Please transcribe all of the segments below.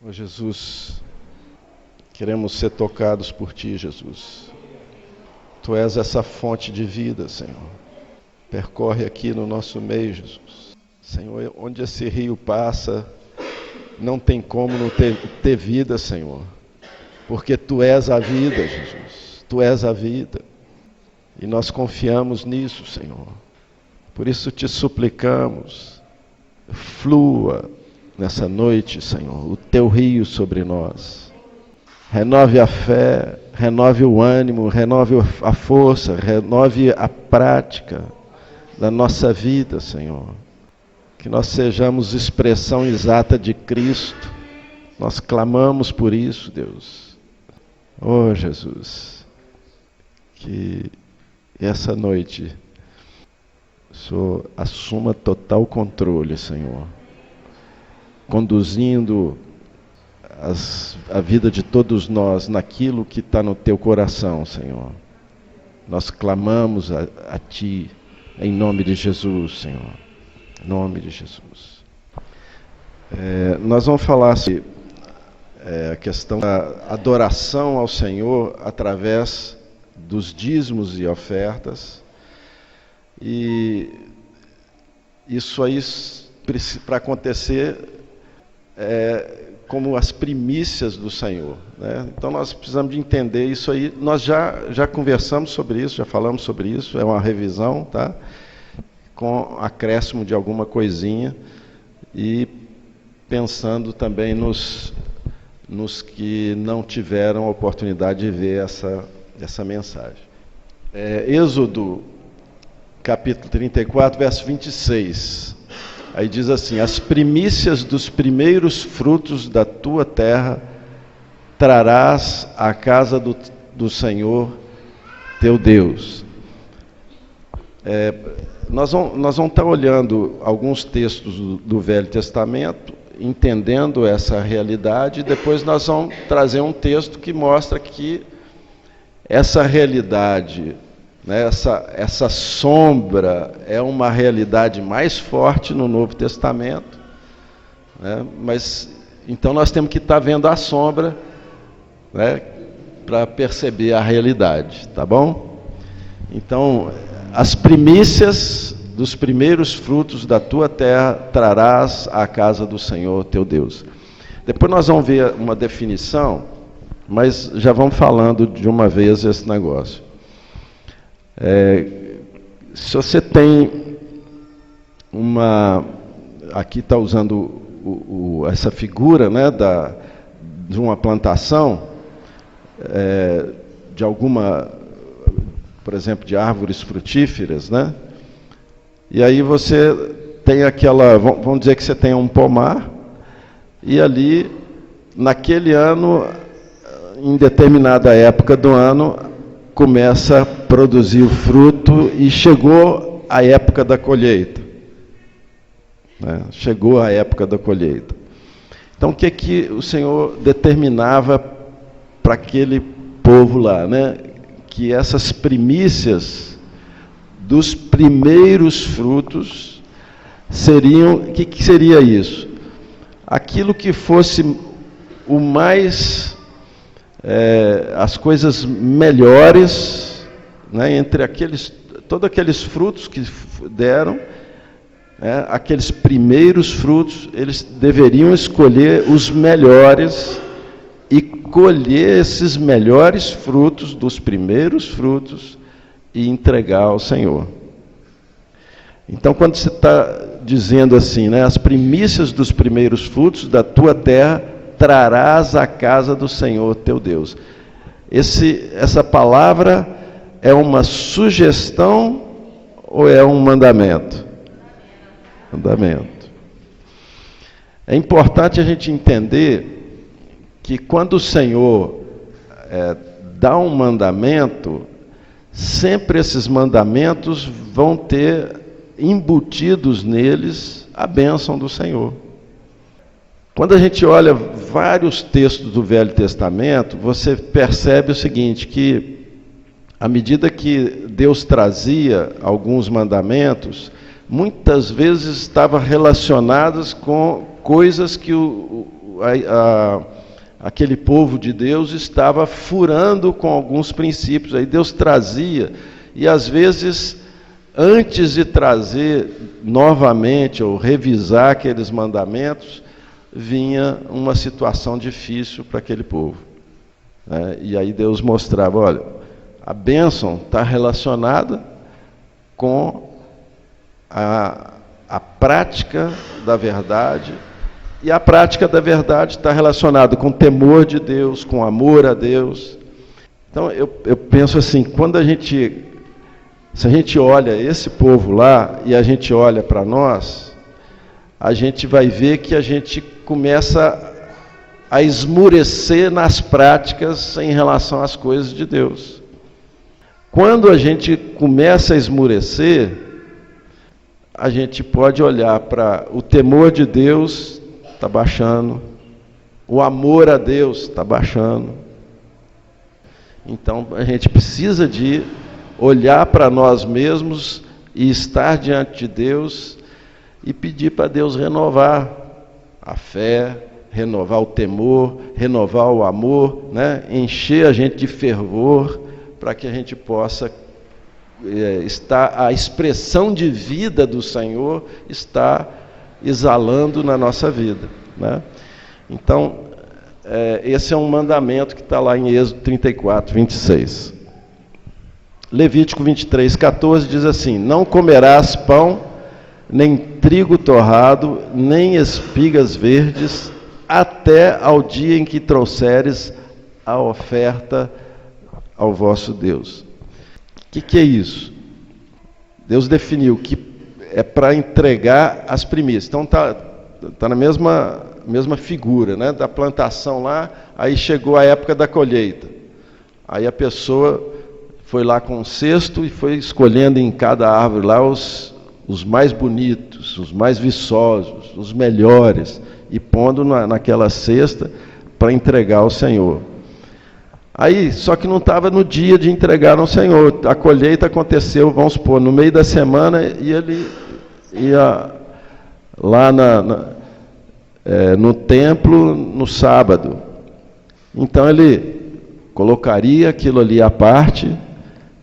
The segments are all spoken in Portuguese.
Ó Jesus, queremos ser tocados por Ti, Jesus. Tu és essa fonte de vida, Senhor. Percorre aqui no nosso meio, Jesus. Senhor, onde esse rio passa, não tem como não ter vida, Senhor. Porque Tu és a vida, Jesus. Tu és a vida. E nós confiamos nisso, Senhor. Por isso Te suplicamos, flua nessa noite, Senhor, o Teu rio sobre nós. Renove a fé, renove o ânimo, renove a força, renove a prática da nossa vida, Senhor. Que nós sejamos expressão exata de Cristo. Nós clamamos por isso, Deus. Oh, Jesus, que essa noite o Senhor assuma total controle, Senhor, conduzindo a vida de todos nós naquilo que está no Teu coração, Senhor. Nós clamamos a Ti, em nome de Jesus, Senhor. Em nome de Jesus. Nós vamos falar sobre a questão da adoração ao Senhor através dos dízimos e ofertas. E isso aí, para acontecer, como as primícias do Senhor, né? Então nós precisamos de entender isso aí. Nós já conversamos sobre isso, já falamos sobre isso, é uma revisão, tá? Com acréscimo de alguma coisinha e pensando também nos que não tiveram a oportunidade de ver essa mensagem. Êxodo, capítulo 34, verso 26. Aí diz assim: as primícias dos primeiros frutos da tua terra trarás à casa do Senhor teu Deus. Nós vamos estar olhando alguns textos do Velho Testamento, entendendo essa realidade, e depois nós vamos trazer um texto que mostra que essa realidade, né, essa sombra é uma realidade mais forte no Novo Testamento, né, mas então nós temos que estar vendo a sombra, né, para perceber a realidade, tá bom? Então, as primícias dos primeiros frutos da tua terra trarás à casa do Senhor teu Deus. Depois nós vamos ver uma definição, mas já vamos falando de uma vez esse negócio. Se você tem aqui está usando essa figura, né, de uma plantação, de alguma, por exemplo, de árvores frutíferas, né? E aí você tem vamos dizer que você tem um pomar, e ali, naquele ano, em determinada época do ano, começa a produzir o fruto e chegou a época da colheita. Né? Chegou a época da colheita. Então, o que o Senhor determinava para aquele povo lá, né? Que essas primícias dos primeiros frutos seriam... O que seria isso? Aquilo que fosse o mais... as coisas melhores, né, entre todos aqueles frutos que deram, aqueles primeiros frutos, eles deveriam escolher os melhores e colher esses melhores frutos dos primeiros frutos e entregar ao Senhor. Então, quando você está dizendo assim, né, as primícias dos primeiros frutos da tua terra trarás à casa do Senhor teu Deus. Essa palavra é uma sugestão ou é um mandamento? Mandamento. É importante a gente entender que quando o Senhor dá um mandamento, sempre esses mandamentos vão ter embutidos neles a bênção do Senhor. Quando a gente olha vários textos do Velho Testamento, você percebe o seguinte, que à medida que Deus trazia alguns mandamentos, muitas vezes estavam relacionadas com coisas que aquele povo de Deus estava furando com alguns princípios. Aí Deus trazia, e às vezes, antes de trazer novamente ou revisar aqueles mandamentos, vinha uma situação difícil para aquele povo. E aí Deus mostrava, olha, a bênção está relacionada com a prática da verdade, e a prática da verdade está relacionada com o temor de Deus, com amor a Deus. Então, eu penso assim, se a gente olha esse povo lá, e a gente olha para nós, a gente vai ver que a gente começa a esmurecer nas práticas em relação às coisas de Deus. Quando a gente começa a esmurecer, a gente pode olhar para o temor de Deus, está baixando, o amor a Deus está baixando. Então, a gente precisa de olhar para nós mesmos e estar diante de Deus e pedir para Deus renovar a fé, renovar o temor, renovar o amor, encher a gente de fervor, para que a gente possa a expressão de vida do Senhor está exalando na nossa vida. Então, esse é um mandamento que está lá em Êxodo 34, 26. Levítico 23, 14 diz assim: não comerás pão, nem trigo torrado, nem espigas verdes, até ao dia em que trouxeres a oferta ao vosso Deus. O que é isso? Deus definiu que é para entregar as primícias. Então tá na mesma figura, da plantação lá, aí chegou a época da colheita. Aí a pessoa foi lá com um cesto e foi escolhendo em cada árvore lá os mais bonitos, os mais viçosos, os melhores, e pondo naquela cesta para entregar ao Senhor. Aí, só que não estava no dia de entregar ao Senhor. A colheita aconteceu, vamos supor, no meio da semana, e ele ia lá no templo no sábado. Então ele colocaria aquilo ali à parte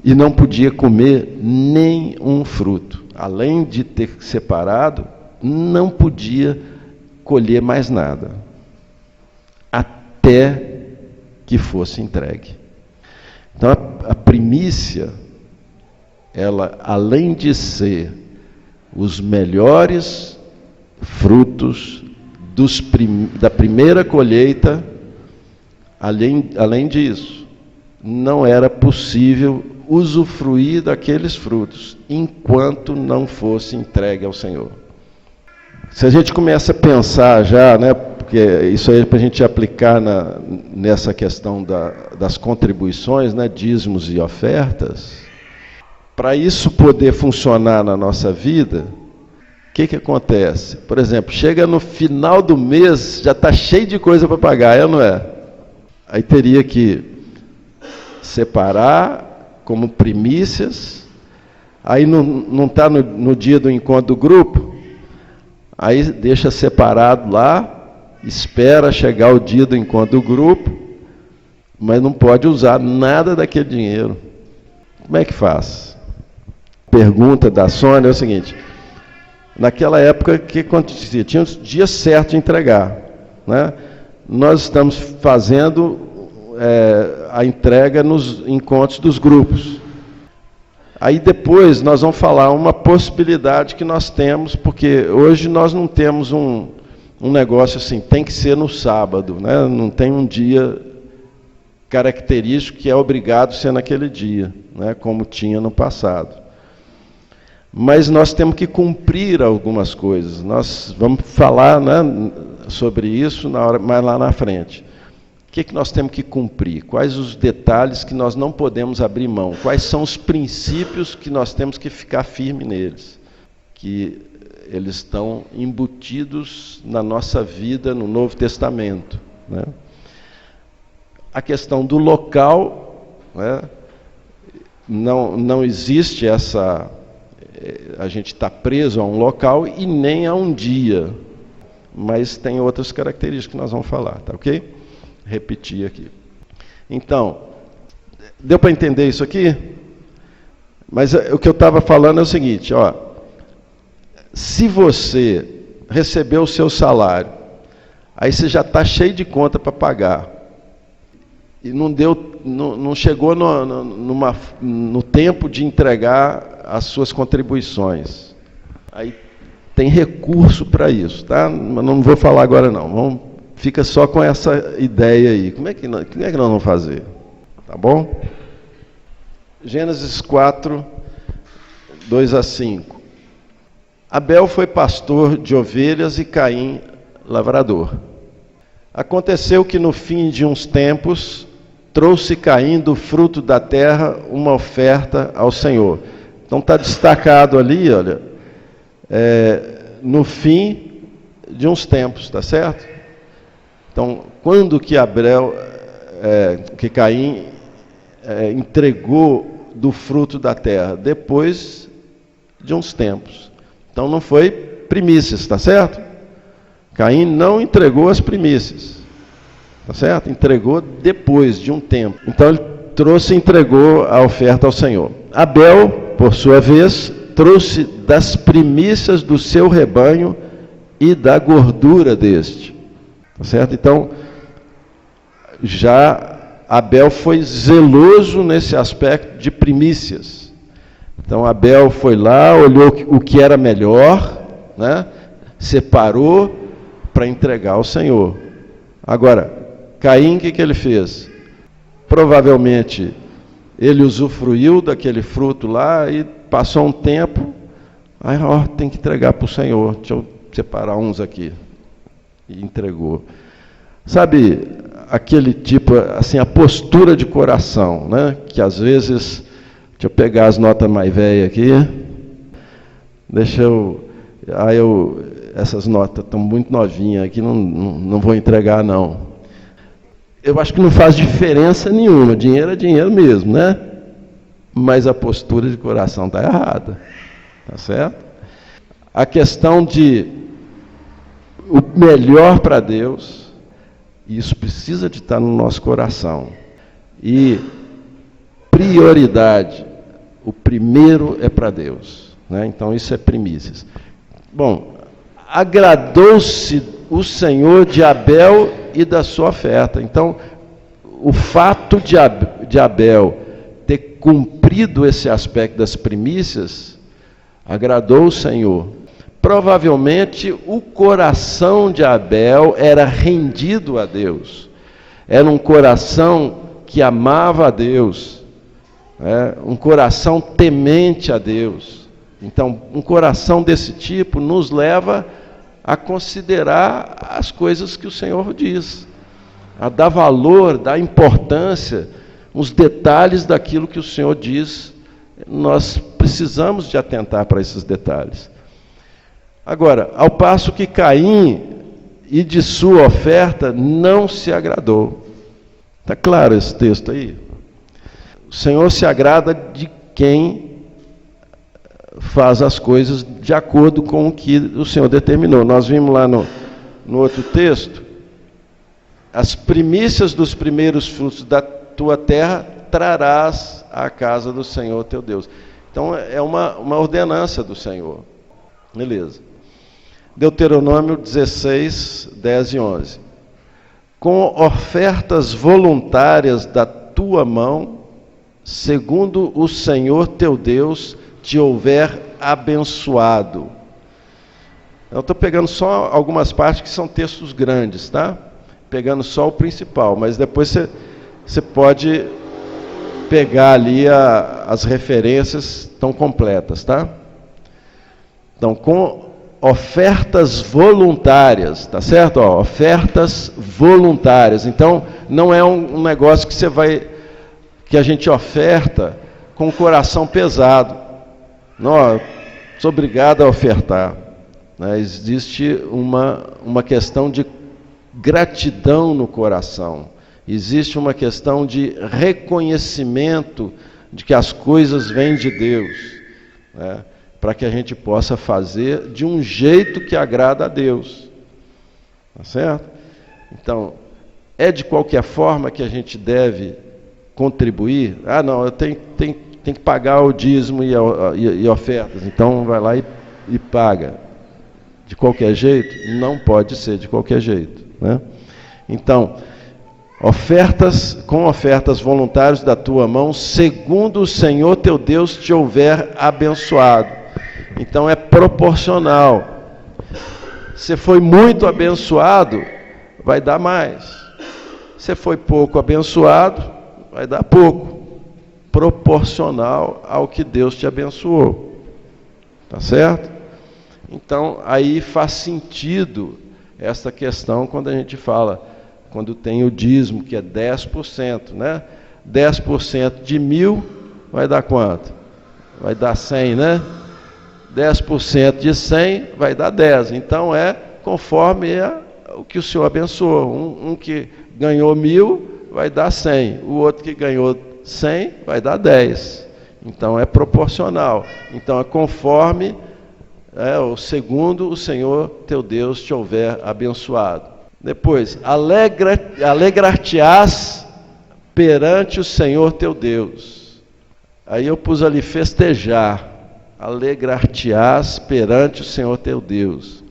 e não podia comer nem um fruto. Além de ter separado, não podia colher mais nada, até que fosse entregue. Então, a primícia, ela, além de ser os melhores frutos da primeira colheita, além disso, não era possível usufruir daqueles frutos enquanto não fosse entregue ao Senhor. Se a gente começa a pensar já, porque isso aí é para a gente aplicar nessa questão das contribuições, dízimos e ofertas, para isso poder funcionar na nossa vida, o que acontece? Por exemplo, chega no final do mês, já está cheio de coisa para pagar, não é? Aí teria que separar como primícias, aí não está no dia do encontro do grupo, aí deixa separado lá, espera chegar o dia do encontro do grupo, mas não pode usar nada daquele dinheiro. Como é que faz? Pergunta da Sônia é o seguinte: naquela época, o que acontecia? Tinha os dias certos de entregar. Nós estamos fazendo a entrega nos encontros dos grupos. Aí depois nós vamos falar uma possibilidade que nós temos, porque hoje nós não temos um negócio assim, tem que ser no sábado, não tem um dia característico que é obrigado a ser naquele dia, como tinha no passado. Mas nós temos que cumprir algumas coisas. Nós vamos falar sobre isso mais lá na frente. O que nós temos que cumprir? Quais os detalhes que nós não podemos abrir mão? Quais são os princípios que nós temos que ficar firme neles? Que eles estão embutidos na nossa vida no Novo Testamento. A questão do local, não existe a gente está preso a um local e nem a um dia. mas tem outras características que nós vamos falar, tá ok? Repetir aqui. Então, deu para entender isso aqui? Mas o que eu estava falando é o seguinte, ó, se você recebeu o seu salário, aí você já está cheio de conta para pagar, e não chegou no tempo de entregar as suas contribuições. Aí tem recurso para isso, tá? Mas não vou falar agora não. Fica só com essa ideia aí. Como é que nós vamos fazer? Tá bom? Gênesis 4, 2 a 5. Abel foi pastor de ovelhas e Caim lavrador. Aconteceu que no fim de uns tempos, trouxe Caim do fruto da terra uma oferta ao Senhor. Então está destacado ali, olha, no fim de uns tempos, tá certo? Então, quando que que Caim entregou do fruto da terra? Depois de uns tempos. Então não foi primícias, tá certo? Caim não entregou as primícias, tá certo? Entregou depois de um tempo. Então ele trouxe e entregou a oferta ao Senhor. Abel, por sua vez, trouxe das primícias do seu rebanho e da gordura deste. Tá certo? Então, já Abel foi zeloso nesse aspecto de primícias. Então, Abel foi lá, olhou o que era melhor, né? Separou para entregar ao Senhor. Agora, Caim, o que ele fez? Provavelmente, ele usufruiu daquele fruto lá e passou um tempo, aí, tem que entregar para o Senhor. Deixa eu separar uns aqui. E entregou. Sabe, aquele tipo, assim, a postura de coração, né? Que às vezes, deixa eu pegar as notas mais velhas aqui, essas notas estão muito novinhas aqui, não vou entregar não. Eu acho que não faz diferença nenhuma, dinheiro é dinheiro mesmo, né? Mas a postura de coração está errada, tá certo? A questão de o melhor para Deus, isso precisa de estar no nosso coração. E prioridade, o primeiro é para Deus, né? Então isso é primícias. Bom, agradou-se o Senhor de Abel e da sua oferta. Então, o fato de Abel ter cumprido esse aspecto das primícias, agradou o Senhor. Provavelmente o coração de Abel era rendido a Deus. Era um coração que amava a Deus. Um coração temente a Deus. Então, um coração desse tipo nos leva a considerar as coisas que o Senhor diz, a dar valor, dar importância, os detalhes daquilo que o Senhor diz. Nós precisamos de atentar para esses detalhes. Agora, ao passo que Caim e de sua oferta não se agradou. Está claro esse texto aí? O Senhor se agrada de quem faz as coisas de acordo com o que o Senhor determinou. Nós vimos lá no outro texto, as primícias dos primeiros frutos da tua terra trarás à casa do Senhor teu Deus. Então é uma ordenança do Senhor. Beleza. Deuteronômio 16, 10 e 11. Com ofertas voluntárias da tua mão, segundo o Senhor teu Deus te houver abençoado. Eu estou pegando só algumas partes que são textos grandes, tá? Pegando só o principal, mas depois você pode pegar ali as referências tão completas, tá? Então, com ofertas voluntárias, tá certo? Ofertas voluntárias. Então, não é um negócio que a gente oferta com o coração pesado. Não, sou obrigado a ofertar. Né? Existe uma questão de gratidão no coração. Existe uma questão de reconhecimento de que as coisas vêm de Deus, né? Para que a gente possa fazer de um jeito que agrada a Deus. Tá certo? Então, é de qualquer forma que a gente deve contribuir? Ah, não, eu tenho que pagar o dízimo e ofertas, então vai lá e paga. De qualquer jeito? Não pode ser de qualquer jeito, né? Então, com ofertas voluntárias da tua mão, segundo o Senhor teu Deus te houver abençoado. Então é proporcional. Se foi muito abençoado, vai dar mais. Se foi pouco abençoado, vai dar pouco. Proporcional ao que Deus te abençoou. Tá certo? Então, aí faz sentido essa questão quando a gente fala, quando tem o dízimo, que é 10%, né? 10% de 1.000 vai dar quanto? Vai dar 100, né? 10% de 100 vai dar 10. Então, é conforme o que o Senhor abençoou. Um que ganhou 1.000 vai dar 100. O outro que ganhou 100 vai dar 10. Então, é proporcional. Então, é conforme o segundo o Senhor teu Deus te houver abençoado. Depois, alegrar-te-ás perante o Senhor teu Deus. Aí eu pus ali festejar. Alegrar-te-ás perante o Senhor teu Deus.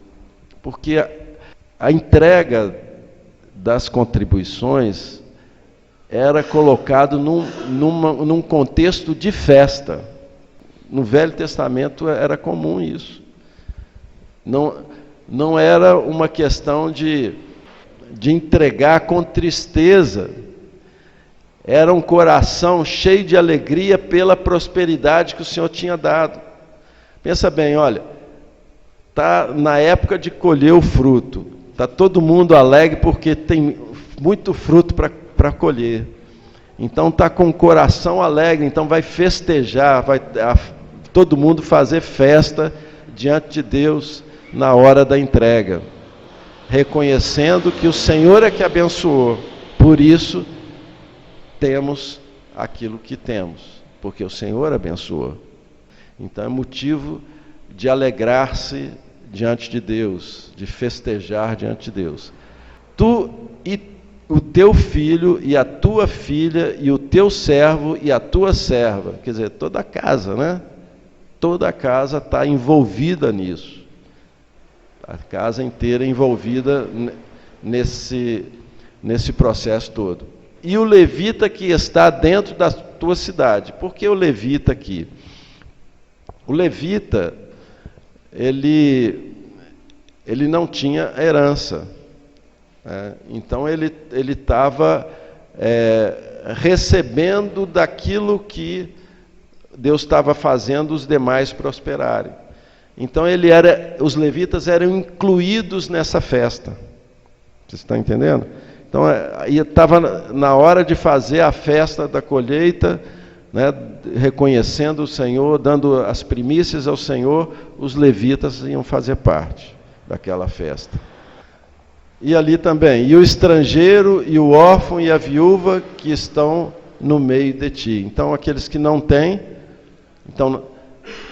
Porque a entrega das contribuições era colocado num contexto de festa. No Velho Testamento era comum isso. Não era uma questão de entregar com tristeza. Era um coração cheio de alegria pela prosperidade que o Senhor tinha dado. Pensa bem, olha, está na época de colher o fruto. Está todo mundo alegre porque tem muito fruto para colher. Então está com o coração alegre, então vai festejar, vai todo mundo fazer festa diante de Deus na hora da entrega, reconhecendo que o Senhor é que abençoou. Por isso temos aquilo que temos, porque o Senhor abençoou. Então é motivo de alegrar-se diante de Deus, de festejar diante de Deus. Tu e o teu filho e a tua filha e o teu servo e a tua serva, quer dizer, toda a casa, né? Toda a casa está envolvida nisso. A casa inteira envolvida nesse processo todo. E o levita que está dentro da tua cidade. Por que o levita aqui? O levita, ele não tinha herança. Então ele estava recebendo daquilo que Deus estava fazendo os demais prosperarem. Então os levitas eram incluídos nessa festa. Vocês estão entendendo? Então estava na hora de fazer a festa da colheita, né, reconhecendo o Senhor, dando as primícias ao Senhor, os levitas iam fazer parte daquela festa. E ali também, e o estrangeiro, e o órfão, e a viúva que estão no meio de ti. Então, aqueles que não têm, então,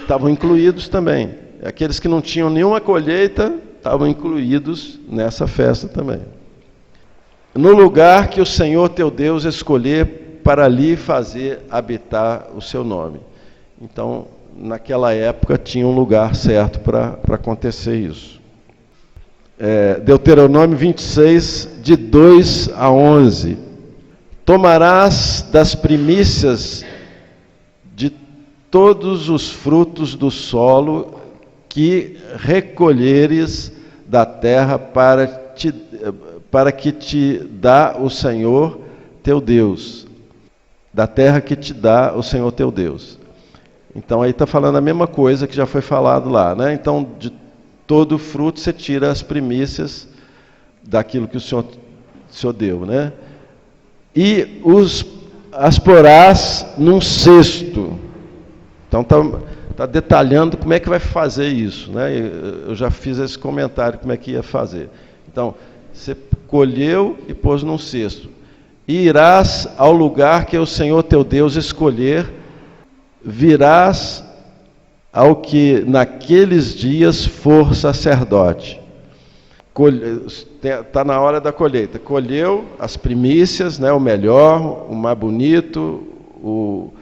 estavam incluídos também. Aqueles que não tinham nenhuma colheita, estavam incluídos nessa festa também. No lugar que o Senhor teu Deus escolher para ali fazer habitar o seu nome. Então, naquela época, tinha um lugar certo para acontecer isso. Deuteronômio 26, de 2 a 11. Tomarás das primícias de todos os frutos do solo que recolheres da terra para que te dá o Senhor teu Deus. Da terra que te dá o Senhor teu Deus. Então aí está falando a mesma coisa que já foi falado lá, né? Então, de todo fruto você tira as primícias daquilo que o Senhor deu, né? E as porás num cesto. Então está detalhando como é que vai fazer isso, né? Eu já fiz esse comentário como é que ia fazer. Então, você colheu e pôs num cesto. E irás ao lugar que o Senhor teu Deus escolher, virás ao que naqueles dias for sacerdote. Está na hora da colheita. Colheu as primícias, né, o melhor, o mais bonito, o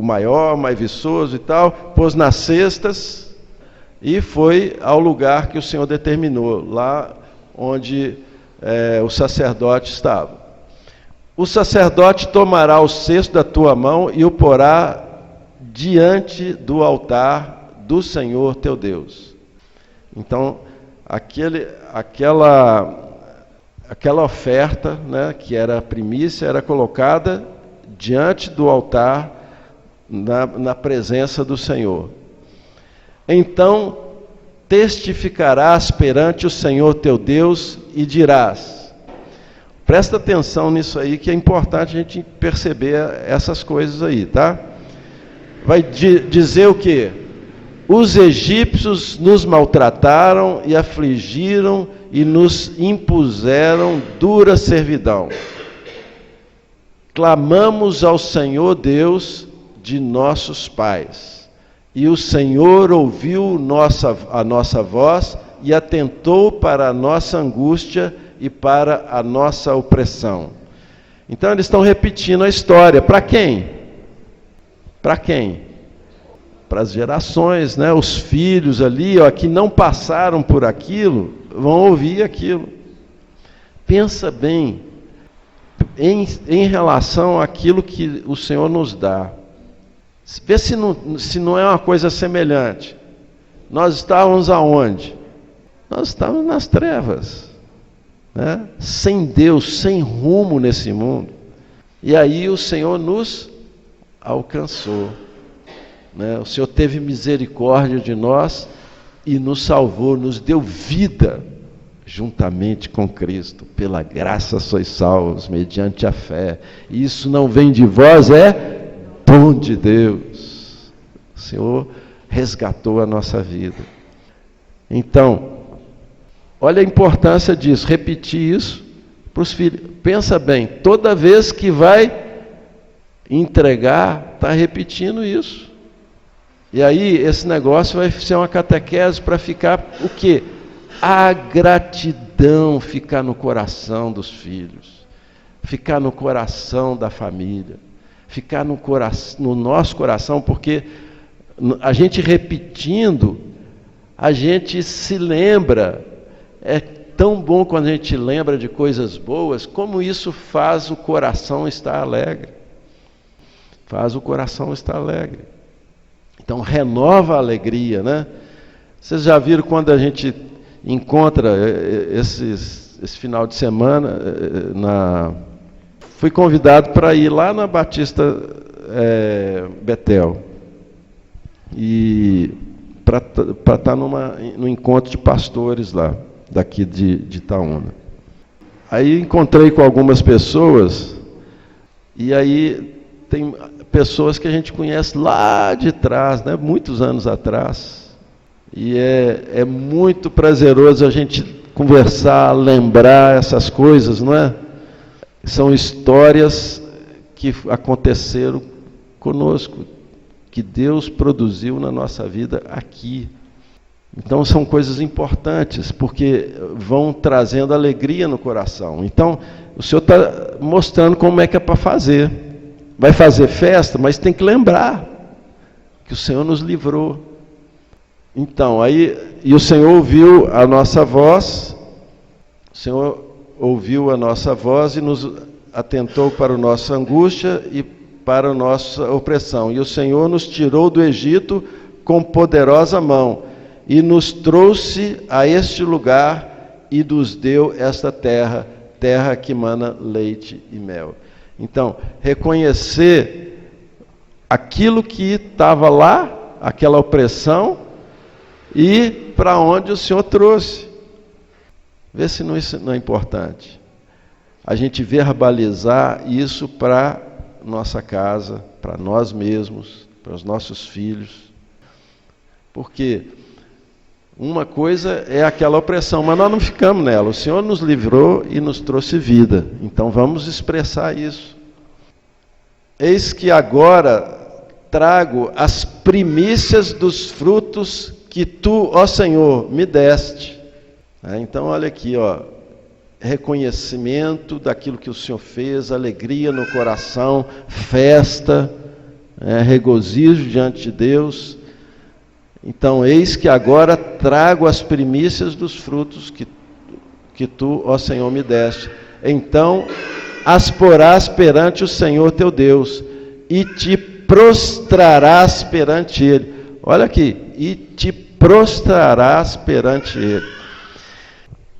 maior, o mais viçoso e tal, pôs nas cestas e foi ao lugar que o Senhor determinou, lá onde o sacerdote estava. O sacerdote tomará o cesto da tua mão e o porá diante do altar do Senhor teu Deus. Então, aquela oferta, né, que era a primícia, era colocada diante do altar, na presença do Senhor. Então testificarás perante o Senhor teu Deus e dirás. Presta atenção nisso aí, que é importante a gente perceber essas coisas aí, tá? Vai dizer o quê? Os egípcios nos maltrataram e afligiram e nos impuseram dura servidão. Clamamos ao Senhor Deus de nossos pais, e o Senhor ouviu a nossa voz e atentou para a nossa angústia e para a nossa opressão. Então eles estão repetindo a história. Para quem? Para quem? Para as gerações, né? Os filhos ali, que não passaram por aquilo, vão ouvir aquilo. Pensa bem em relação àquilo que o Senhor nos dá. Vê se não é uma coisa semelhante. Nós estávamos aonde? Nós estávamos nas trevas, né? Sem Deus, sem rumo nesse mundo. E aí o Senhor nos alcançou, né? O Senhor teve misericórdia de nós e nos salvou, nos deu vida juntamente com Cristo. Pela graça sois salvos, mediante a fé. E isso não vem de vós, é dom de Deus. O Senhor resgatou a nossa vida. Então, olha a importância disso, repetir isso para os filhos. Pensa bem, toda vez que vai entregar, está repetindo isso. E aí, esse negócio vai ser uma catequese para ficar o quê? A gratidão ficar no coração dos filhos, ficar no coração da família, ficar no nosso coração, porque a gente repetindo, a gente se lembra. É tão bom quando a gente lembra de coisas boas, como isso faz o coração estar alegre. Faz o coração estar alegre. Então renova a alegria, né? Vocês já viram quando a gente encontra esse final de semana, fui convidado para ir lá na Batista Betel, e para estar no encontro de pastores lá, daqui de Itaúna. Aí encontrei com algumas pessoas, e aí tem pessoas que a gente conhece lá de trás, né, muitos anos atrás, e é muito prazeroso a gente conversar, lembrar essas coisas, não é? São histórias que aconteceram conosco, que Deus produziu na nossa vida aqui. Então são coisas importantes, porque vão trazendo alegria no coração. Então o Senhor está mostrando como é que é para fazer. Vai fazer festa, mas tem que lembrar que o Senhor nos livrou. Então, e o Senhor ouviu a nossa voz, e nos atentou para a nossa angústia e para a nossa opressão. E o Senhor nos tirou do Egito com poderosa mão, e nos trouxe a este lugar, e nos deu esta terra que mana leite e mel. Então, reconhecer aquilo que estava lá, aquela opressão, e para onde o Senhor trouxe. Vê se isso não é importante. A gente verbalizar isso para nossa casa, para nós mesmos, para os nossos filhos. Porque uma coisa é aquela opressão, mas nós não ficamos nela. O Senhor nos livrou e nos trouxe vida. Então vamos expressar isso. Eis que agora trago as primícias dos frutos que tu, ó Senhor, me deste. Então, olha aqui, ó, reconhecimento daquilo que o Senhor fez, alegria no coração, festa, regozijo diante de Deus. Então, eis que agora trago as primícias dos frutos que tu, ó Senhor, me deste. Então, as porás perante o Senhor teu Deus, e te prostrarás perante Ele. Olha aqui, e te prostrarás perante Ele.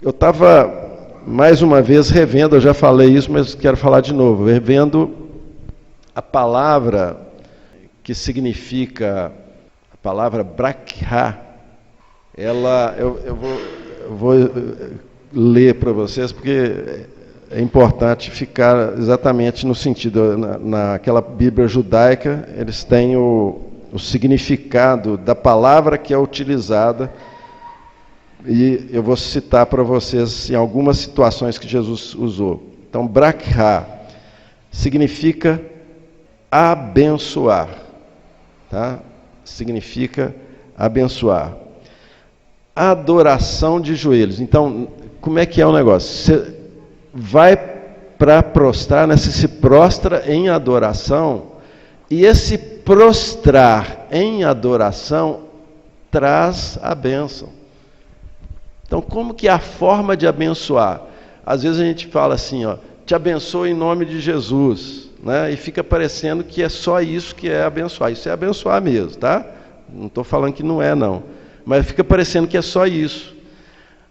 Eu estava, mais uma vez, revendo, eu já falei isso, mas quero falar de novo, revendo a palavra que significa, a palavra brakha. Eu vou ler para vocês, porque é importante ficar exatamente no sentido, naquela Bíblia judaica, eles têm o significado da palavra que é utilizada, e eu vou citar para vocês em algumas situações que Jesus usou. Então, brakha significa abençoar, tá? Significa abençoar. Adoração de joelhos. Então, como é que é o negócio? Você vai para prostrar, né? Você se prostra em adoração, e esse prostrar em adoração traz a bênção. Então, como que é a forma de abençoar? Às vezes a gente fala assim, ó, te abençoo em nome de Jesus, né? E fica parecendo que é só isso que é abençoar. Isso é abençoar mesmo, tá? Não estou falando que não é, não. Mas fica parecendo que é só isso.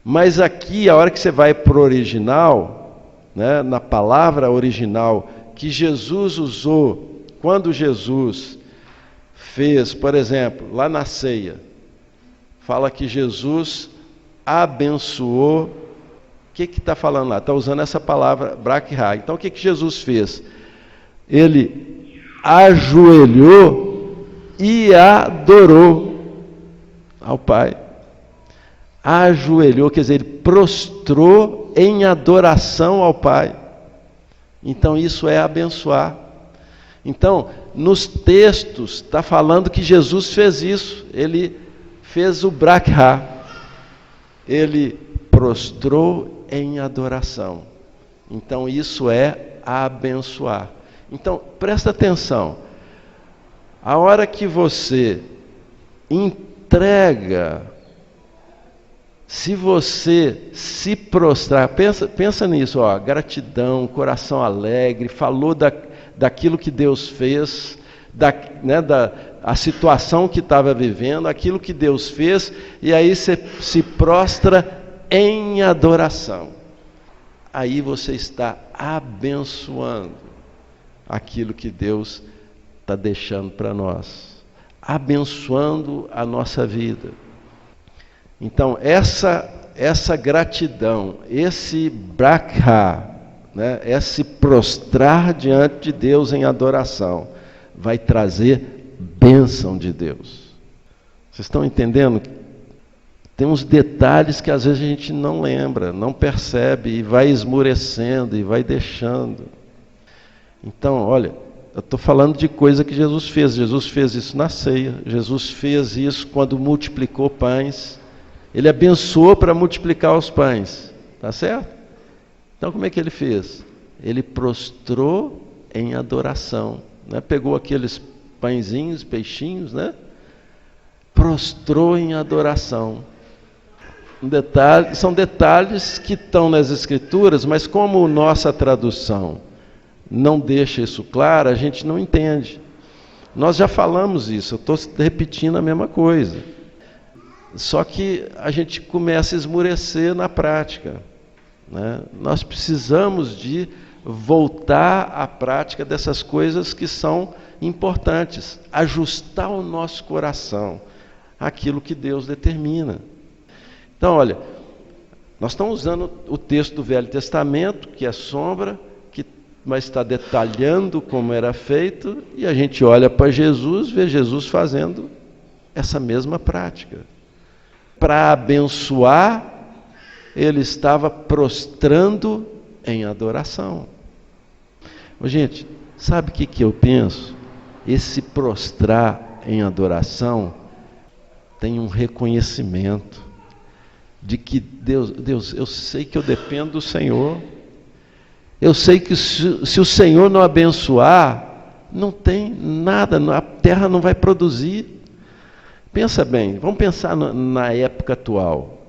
Mas aqui, a hora que você vai para o original, né, na palavra original que Jesus usou, quando Jesus fez, por exemplo, lá na ceia, fala que Jesus abençoou. O que está falando lá? Está usando essa palavra brakha. Então, o que Jesus fez? Ele ajoelhou e adorou ao Pai. Ajoelhou, quer dizer, ele prostrou em adoração ao Pai. Então, isso é abençoar. Então, nos textos, está falando que Jesus fez isso. Ele fez o brakha. Ele prostrou em adoração. Então, isso é abençoar. Então, presta atenção. A hora que você entrega, se você se prostrar, pensa nisso, ó, gratidão, coração alegre, falou daquilo que Deus fez, a situação que estava vivendo, aquilo que Deus fez, e aí você se prostra em adoração. Aí você está abençoando aquilo que Deus está deixando para nós, abençoando a nossa vida. Então, essa gratidão, esse brakha, né, esse prostrar diante de Deus em adoração, vai trazer bênção de Deus. Vocês estão entendendo? Tem uns detalhes que às vezes a gente não lembra, não percebe, e vai esmurecendo, e vai deixando. Então, olha, eu estou falando de coisa que Jesus fez. Jesus fez isso na ceia. Jesus fez isso quando multiplicou pães. Ele abençoou para multiplicar os pães. Tá certo? Então, como é que ele fez? Ele prostrou em adoração. Né? Pegou aqueles pãezinhos, peixinhos, né? Prostrou em adoração. São detalhes que estão nas Escrituras, mas como nossa tradução não deixa isso claro, a gente não entende. Nós já falamos isso, eu estou repetindo a mesma coisa. Só que a gente começa a esmurecer na prática, né? Nós precisamos de voltar à prática dessas coisas que são importantes, ajustar o nosso coração àquilo que Deus determina. Então, olha, nós estamos usando o texto do Velho Testamento, que é sombra, mas está detalhando como era feito, e a gente olha para Jesus, vê Jesus fazendo essa mesma prática. Para abençoar, ele estava prostrando em adoração. Gente, sabe o que eu penso? Esse prostrar em adoração tem um reconhecimento. de que Deus, eu sei que eu dependo do Senhor. Eu sei que se o Senhor não abençoar, não tem nada, a terra não vai produzir. Pensa bem, vamos pensar na época atual.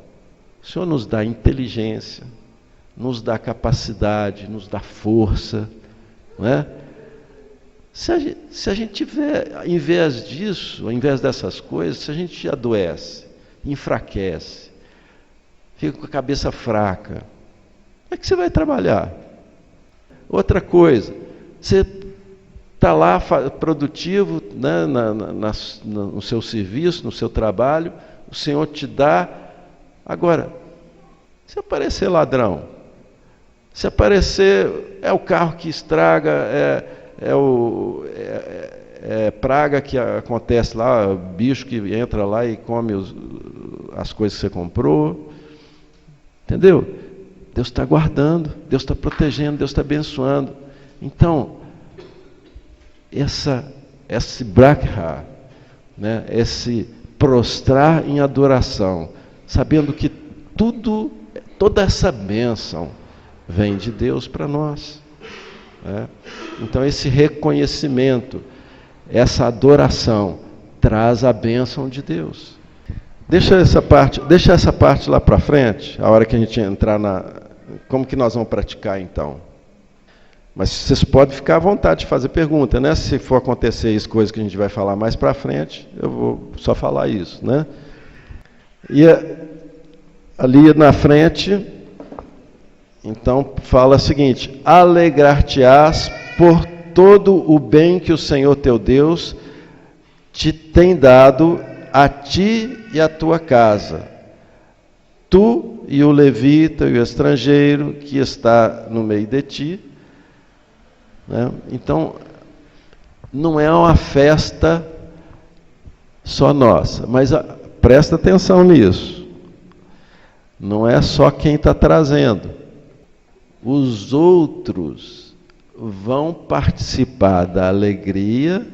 O Senhor nos dá inteligência, nos dá capacidade, nos dá força, não é? Se a gente tiver, ao invés disso, ao invés dessas coisas, se a gente adoece, enfraquece, fica com a cabeça fraca, como é que você vai trabalhar? Outra coisa, você está lá produtivo, né, no seu serviço, no seu trabalho, o Senhor te dá. Agora, se aparecer ladrão, se aparecer, é o carro que estraga, é praga que acontece lá, bicho que entra lá e come as coisas que você comprou, entendeu? Deus está guardando, Deus está protegendo, Deus está abençoando. Então, esse brakha, né, esse prostrar em adoração, sabendo que toda essa bênção vem de Deus para nós. Né? Então, esse reconhecimento, essa adoração, traz a bênção de Deus. Deixa essa parte lá para frente, a hora que a gente entrar como que nós vamos praticar então? Mas vocês podem ficar à vontade de fazer pergunta, né? Se for acontecer isso, coisa que a gente vai falar mais para frente, eu vou só falar isso, né? E ali na frente, então, fala o seguinte: alegrar-te-ás por todo o bem que o Senhor teu Deus te tem dado a ti e a tua casa, tu e o levita e o estrangeiro que está no meio de ti. Né? Então, não é uma festa só nossa, mas presta atenção nisso. Não é só quem está trazendo. Os outros vão participar da alegria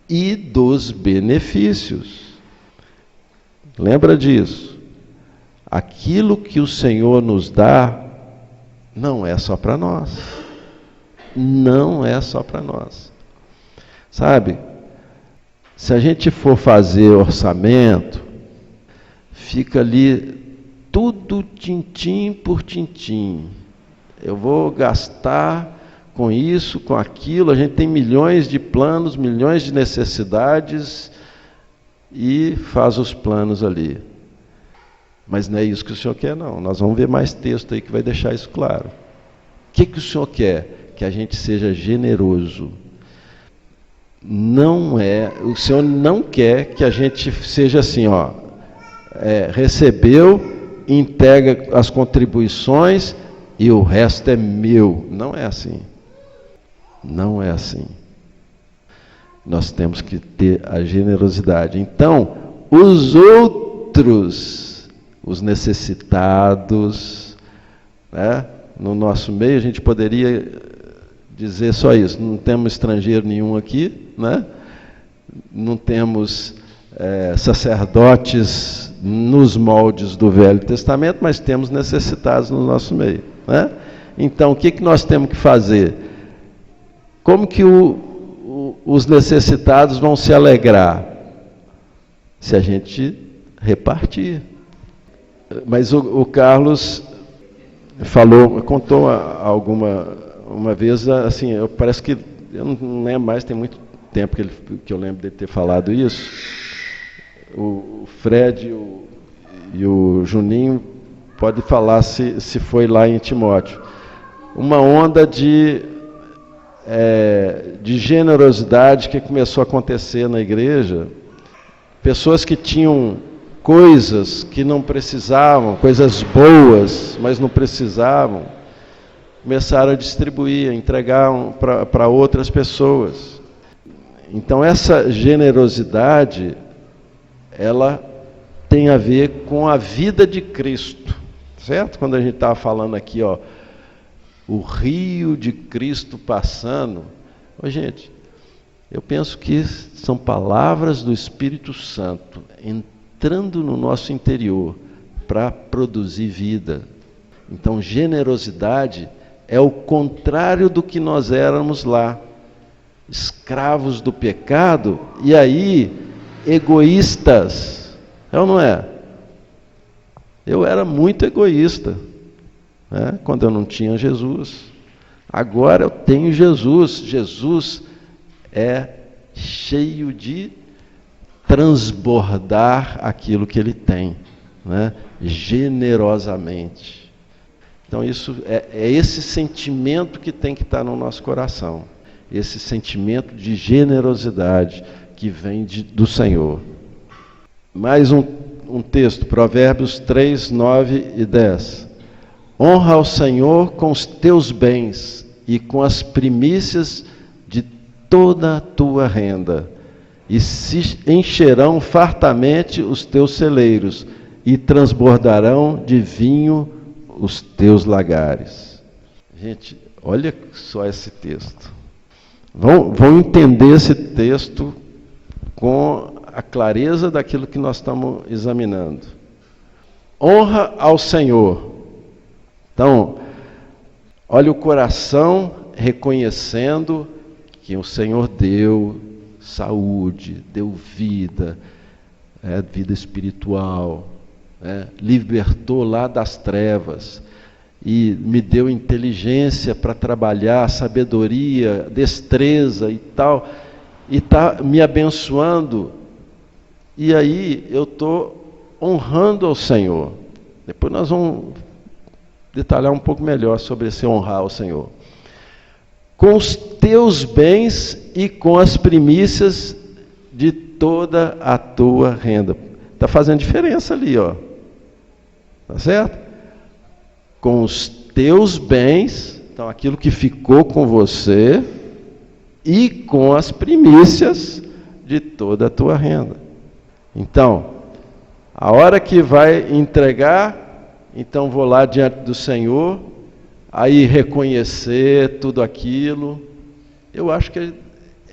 e dos benefícios. Lembra disso? Aquilo que o Senhor nos dá não é só para nós. Não é só para nós. Sabe? Se a gente for fazer orçamento, fica ali tudo tintim por tintim. Eu vou gastar com isso, com aquilo. A gente tem milhões de planos, milhões de necessidades e faz os planos ali. Mas não é isso que o Senhor quer, não. Nós vamos ver mais texto aí que vai deixar isso claro. O que o Senhor quer? Que a gente seja generoso. O Senhor não quer que a gente seja assim, recebeu, entrega as contribuições e o resto é meu. Não é assim. Não é assim. Nós temos que ter a generosidade. Então, os outros, os necessitados, né? No nosso meio a gente poderia dizer só isso: não temos estrangeiro nenhum aqui, né? Não temos sacerdotes nos moldes do Velho Testamento, mas temos necessitados no nosso meio, né? Então, o que nós temos que fazer? Como que os necessitados vão se alegrar? Se a gente repartir. Mas o Carlos contou uma vez, assim, parece que, eu não lembro mais, tem muito tempo que eu lembro de ter falado isso. O Fred e o Juninho pode falar se foi lá em Timóteo. Uma onda de generosidade que começou a acontecer na igreja. Pessoas que tinham coisas que não precisavam, coisas boas, mas não precisavam, começaram a distribuir, a entregar para outras pessoas. Então, essa generosidade, ela tem a ver com a vida de Cristo, certo? Quando a gente estava falando aqui, o rio de Cristo passando. Gente, eu penso que são palavras do Espírito Santo entrando no nosso interior, para produzir vida. Então, generosidade é o contrário do que nós éramos lá, escravos do pecado, e aí, egoístas. É ou não é? Eu era muito egoísta, né, quando eu não tinha Jesus. Agora eu tenho Jesus. Jesus é cheio de transbordar aquilo que ele tem, né, generosamente. Então isso é esse sentimento que tem que estar no nosso coração, esse sentimento de generosidade que vem do Senhor. Mais um texto, Provérbios 3, 9 e 10. Honra ao Senhor com os teus bens e com as primícias de toda a tua renda, e se encherão fartamente os teus celeiros, e transbordarão de vinho os teus lagares. Gente, olha só esse texto. Vão entender esse texto com a clareza daquilo que nós estamos examinando. Honra ao Senhor. Então, olha o coração reconhecendo que o Senhor deu saúde, deu vida, vida espiritual, libertou lá das trevas e me deu inteligência para trabalhar, sabedoria, destreza e tal, e está me abençoando, e aí eu estou honrando ao Senhor. Depois nós vamos detalhar um pouco melhor sobre esse honrar ao Senhor. Com os teus bens e com as primícias de toda a tua renda. Está fazendo diferença ali, ó. Tá certo? Com os teus bens, então aquilo que ficou com você, e com as primícias de toda a tua renda. Então, a hora que vai entregar, então vou lá diante do Senhor, aí reconhecer tudo aquilo. Eu acho que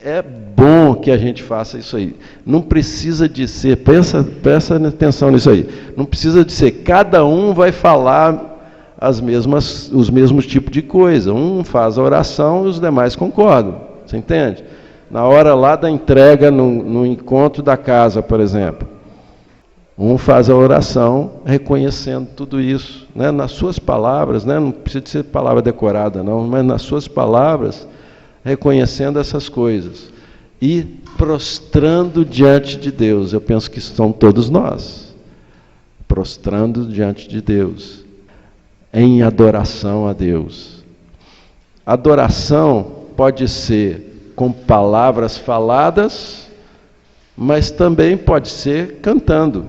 é bom que a gente faça isso aí. Não precisa de ser, presta atenção nisso aí, não precisa de ser, cada um vai falar os mesmos tipos de coisa. Um faz a oração e os demais concordam. Você entende? Na hora lá da entrega, no encontro da casa, por exemplo, um faz a oração reconhecendo tudo isso, né? Nas suas palavras, né? Não precisa de ser palavra decorada não, mas nas suas palavras, reconhecendo essas coisas e prostrando diante de Deus. Eu penso que são todos nós, prostrando diante de Deus, em adoração a Deus. Adoração pode ser com palavras faladas, mas também pode ser cantando,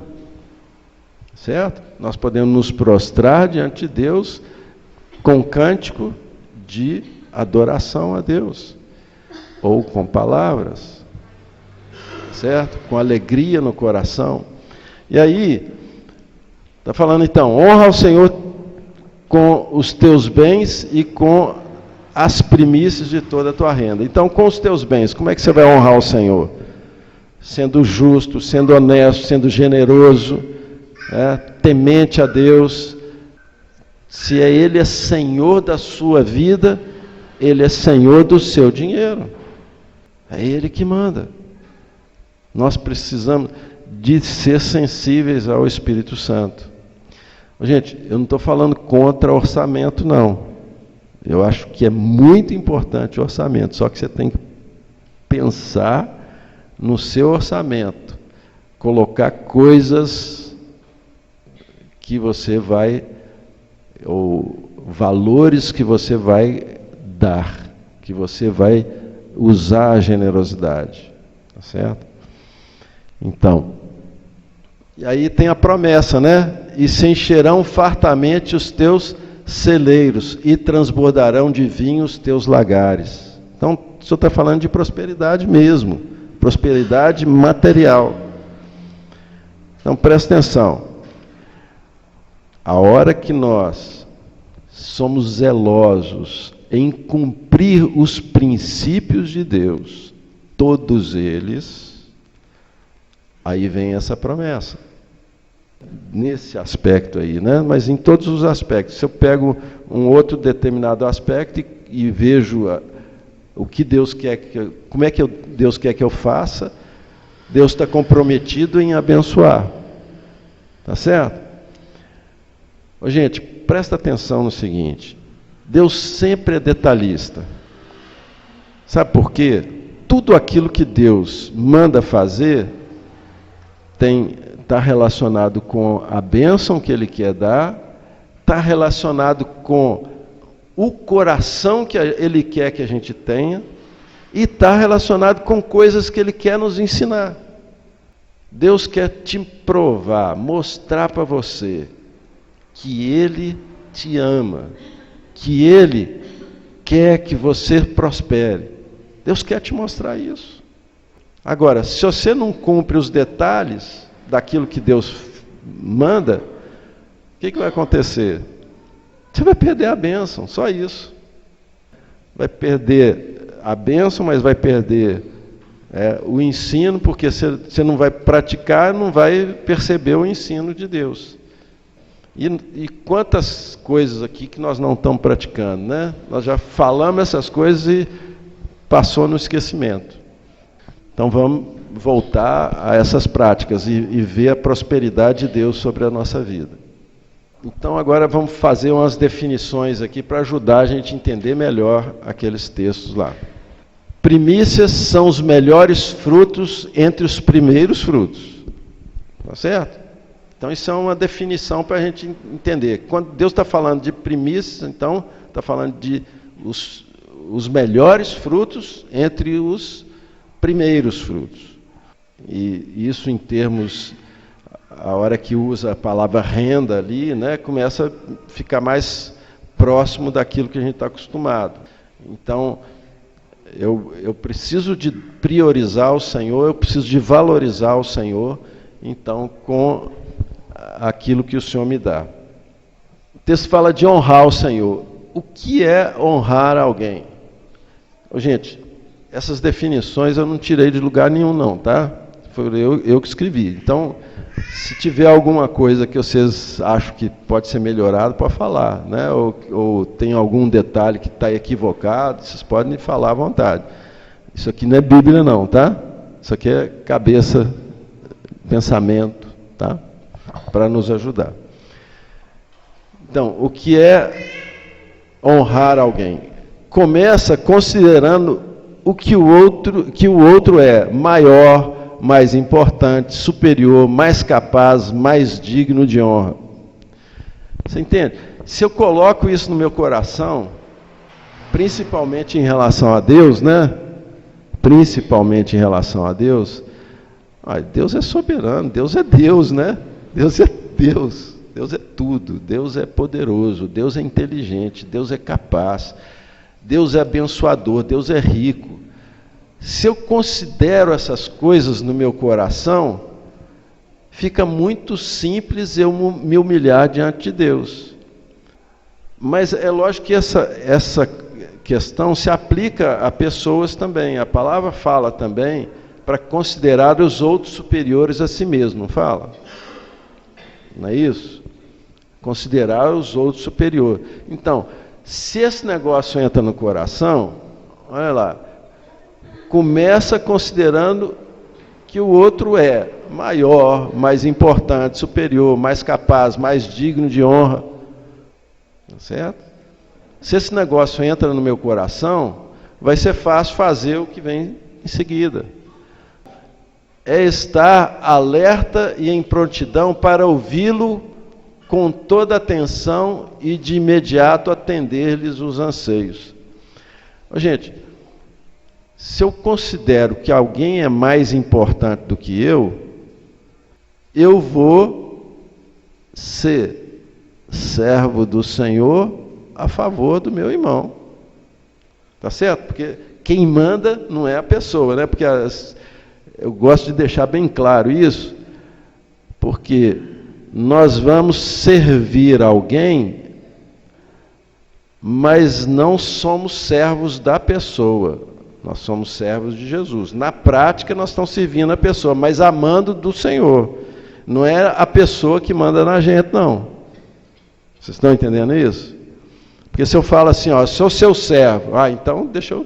certo? Nós podemos nos prostrar diante de Deus com cântico de adoração a Deus, ou com palavras, certo? Com alegria no coração. E aí, está falando então, honra ao Senhor com os teus bens e com as primícias de toda a tua renda. Então, com os teus bens, como é que você vai honrar o Senhor? Sendo justo, sendo honesto, sendo generoso, temente a Deus. Se Ele é Senhor da sua vida, Ele é Senhor do seu dinheiro. É Ele que manda. Nós precisamos de ser sensíveis ao Espírito Santo. Gente, eu não estou falando contra orçamento, não. Eu acho que é muito importante o orçamento, só que você tem que pensar no seu orçamento, colocar coisas que você vai, ou valores que você vai dar, que você vai usar a generosidade, tá certo? Então, e aí tem a promessa, né? E se encherão fartamente os teus celeiros e transbordarão de vinho os teus lagares. Então, o senhor está falando de prosperidade mesmo, prosperidade material. Então, presta atenção. A hora que nós somos zelosos em cumprir os princípios de Deus, todos eles, aí vem essa promessa. nesse aspecto aí, né? Mas em todos os aspectos. Se eu pego um outro determinado aspecto e vejo o que Deus quer como é que Deus quer que eu faça, Deus está comprometido em abençoar. Tá certo? Ô, gente, presta atenção no seguinte. Deus sempre é detalhista. Sabe por quê? Tudo aquilo que Deus manda fazer está relacionado com a bênção que Ele quer dar, está relacionado com o coração que Ele quer que a gente tenha, e está relacionado com coisas que Ele quer nos ensinar. Deus quer te provar, mostrar para você que Ele te ama, que Ele quer que você prospere. Deus quer te mostrar isso. Agora, se você não cumpre os detalhes daquilo que Deus manda, o que vai acontecer? Você vai perder a bênção, só isso. Vai perder a bênção, mas vai perder o ensino, porque você não vai praticar, não vai perceber o ensino de Deus. E quantas coisas aqui que nós não estamos praticando, né? Nós já falamos essas coisas e passou no esquecimento. Então vamos voltar a essas práticas e ver a prosperidade de Deus sobre a nossa vida. Então agora vamos fazer umas definições aqui para ajudar a gente a entender melhor aqueles textos lá. Primícias são os melhores frutos entre os primeiros frutos. Tá certo? Então isso é uma definição para a gente entender. Quando Deus está falando de primícias, então está falando de os melhores frutos entre os primeiros frutos. E isso em termos, a hora que usa a palavra renda ali, né, começa a ficar mais próximo daquilo que a gente está acostumado. Então, eu preciso de priorizar o Senhor, eu preciso de valorizar o Senhor, então, com aquilo que o Senhor me dá. O texto fala de honrar o Senhor. O que é honrar alguém? Gente, essas definições eu não tirei de lugar nenhum não, tá? Foi eu que escrevi. Então, se tiver alguma coisa que vocês acham que pode ser melhorado, pode falar, né? Ou tem algum detalhe que está equivocado, vocês podem falar à vontade. Isso aqui não é Bíblia não, tá? Isso aqui é cabeça, pensamento, tá? Para nos ajudar. Então, o que é honrar alguém? Começa considerando o que o outro é maior, mais importante, superior, mais capaz, mais digno de honra. Você entende? Se eu coloco isso no meu coração, principalmente em relação a Deus, né? Principalmente em relação a Deus, Deus é soberano, Deus é Deus, né? Deus é Deus, Deus é tudo, Deus é poderoso, Deus é inteligente, Deus é capaz, Deus é abençoador, Deus é rico. Se eu considero essas coisas no meu coração, fica muito simples eu me humilhar diante de Deus. Mas é lógico que essa questão se aplica a pessoas também. A palavra fala também para considerar os outros superiores a si mesmo, não fala? Não é isso? Considerar os outros superiores. Então, se esse negócio entra no coração, olha lá, começa considerando que o outro é maior, mais importante, superior, mais capaz, mais digno de honra. Tá certo? Se esse negócio entra no meu coração, vai ser fácil fazer o que vem em seguida. É estar alerta e em prontidão para ouvi-lo com toda atenção e de imediato atender-lhes os anseios. Gente, se eu considero que alguém é mais importante do que eu vou ser servo do Senhor a favor do meu irmão. Tá certo? Porque quem manda não é a pessoa, né? Porque eu gosto de deixar bem claro isso, porque nós vamos servir alguém, mas não somos servos da pessoa. Nós somos servos de Jesus. Na prática, nós estamos servindo a pessoa, mas amando do Senhor. Não é a pessoa que manda na gente, não. Vocês estão entendendo isso? Porque se eu falo assim, ó, sou seu servo, então deixa eu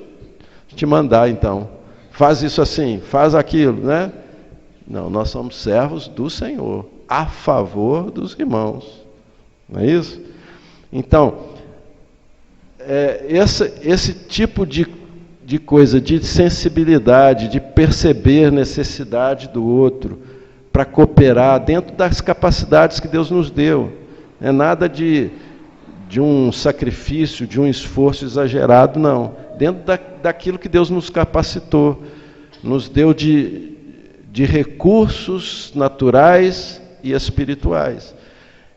te mandar, então. Faz isso assim, faz aquilo, né? Não, nós somos servos do Senhor, a favor dos irmãos. Não é isso? Então, esse tipo de coisa, de sensibilidade, de perceber necessidade do outro, para cooperar dentro das capacidades que Deus nos deu. Não é nada de um sacrifício, de um esforço exagerado, não. Dentro daquilo que Deus nos capacitou, nos deu de recursos naturais e espirituais.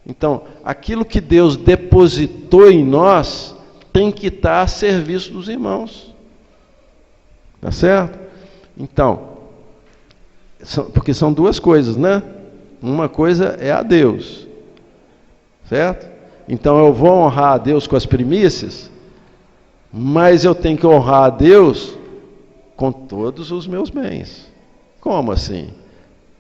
Então, aquilo que Deus depositou em nós tem que estar a serviço dos irmãos. Tá certo? Então, porque são duas coisas, né? Uma coisa é a Deus, certo? Então eu vou honrar a Deus com as primícias, mas eu tenho que honrar a Deus com todos os meus bens. Como assim?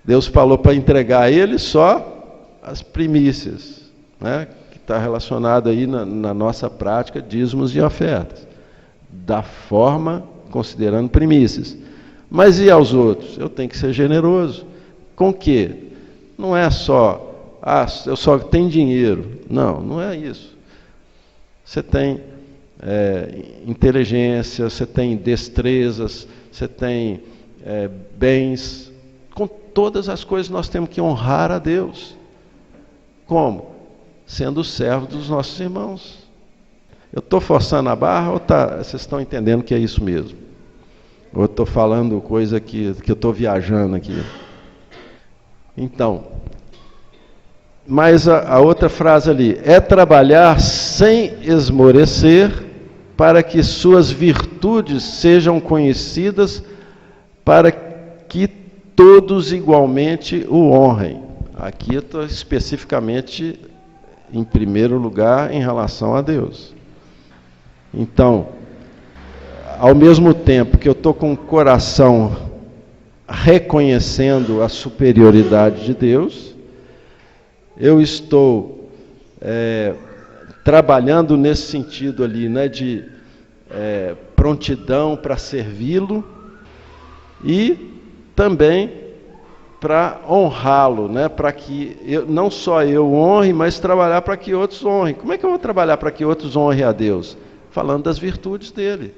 Deus falou para entregar a Ele só as primícias, né? Que está relacionado aí na nossa prática, dízimos e ofertas, da forma considerando primícias. Mas e aos outros? Eu tenho que ser generoso. Com o quê? Não é só, eu só tenho dinheiro. Não, não é isso. Você tem inteligência, você tem destrezas, você tem bens. Com todas as coisas nós temos que honrar a Deus. Como? Sendo servo dos nossos irmãos. Eu estou forçando a barra ou vocês estão entendendo que é isso mesmo? Ou estou falando coisa que eu estou viajando aqui? Então, mas a outra frase ali, é trabalhar sem esmorecer, para que suas virtudes sejam conhecidas, para que todos igualmente o honrem. Aqui eu estou especificamente, em primeiro lugar, em relação a Deus. Então, ao mesmo tempo que eu estou com o coração reconhecendo a superioridade de Deus, eu estou trabalhando nesse sentido ali, né, de prontidão para servi-lo e também para honrá-lo, né, para que não só eu honre, mas trabalhar para que outros honrem. Como é que eu vou trabalhar para que outros honrem a Deus? Falando das virtudes dele.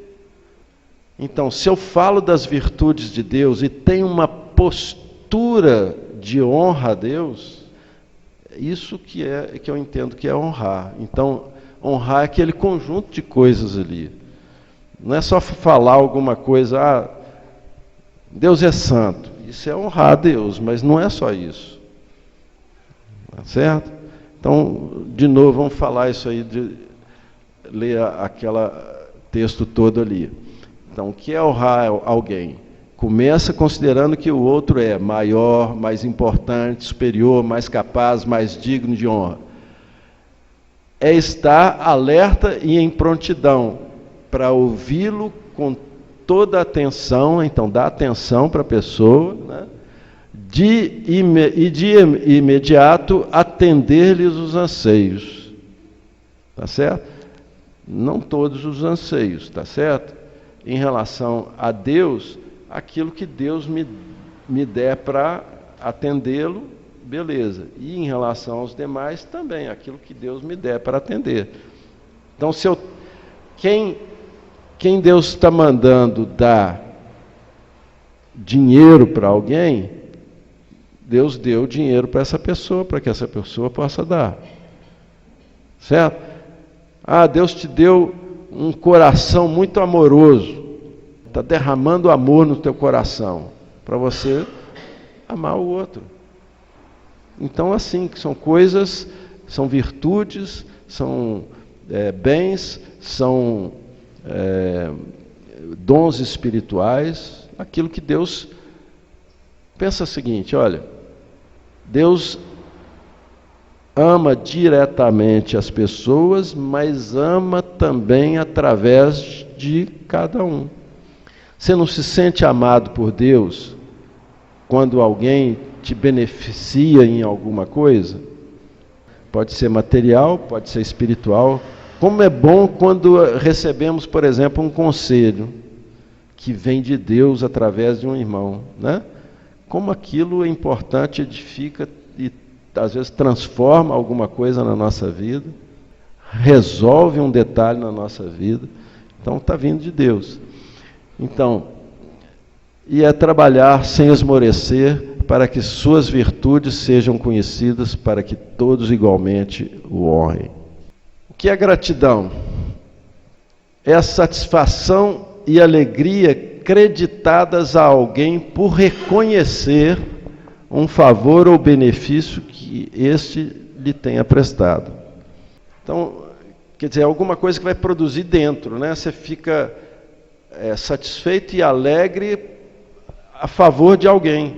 Então, se eu falo das virtudes de Deus e tenho uma postura de honra a Deus, isso que eu entendo que é honrar. Então, honrar é aquele conjunto de coisas ali. Não é só falar alguma coisa, Deus é santo. Isso é honrar a Deus, mas não é só isso. Tá certo? Então, de novo, vamos falar isso aí, de ler aquele texto todo ali. Então, o que é honrar alguém? Começa considerando que o outro é maior, mais importante, superior, mais capaz, mais digno de honra. É estar alerta e em prontidão para ouvi-lo com toda a atenção, então dá atenção para a pessoa, né? De imediato atender-lhes os anseios. Tá certo? Não todos os anseios, tá certo? Em relação a Deus, aquilo que Deus me der para atendê-lo, beleza. E em relação aos demais, também, aquilo que Deus me der para atender. Então, quem Deus está mandando dar dinheiro para alguém, Deus deu dinheiro para essa pessoa, para que essa pessoa possa dar. Certo? Deus te deu um coração muito amoroso, está derramando amor no teu coração, para você amar o outro. Então, assim, que são coisas, são virtudes, são bens, são dons espirituais, aquilo que Deus pensa o seguinte, olha, Deus ama diretamente as pessoas, mas ama também através de cada um. Você não se sente amado por Deus quando alguém te beneficia em alguma coisa? Pode ser material, pode ser espiritual. Como é bom quando recebemos, por exemplo, um conselho que vem de Deus através de um irmão, né? Como aquilo é importante, edifica e às vezes transforma alguma coisa na nossa vida, resolve um detalhe na nossa vida. Então está vindo de Deus. Então, e é trabalhar sem esmorecer para que suas virtudes sejam conhecidas, para que todos igualmente o honrem. O que é gratidão? É a satisfação e alegria creditadas a alguém por reconhecer um favor ou benefício que este lhe tenha prestado. Então, quer dizer, alguma coisa que vai produzir dentro, né? Você fica satisfeito e alegre a favor de alguém,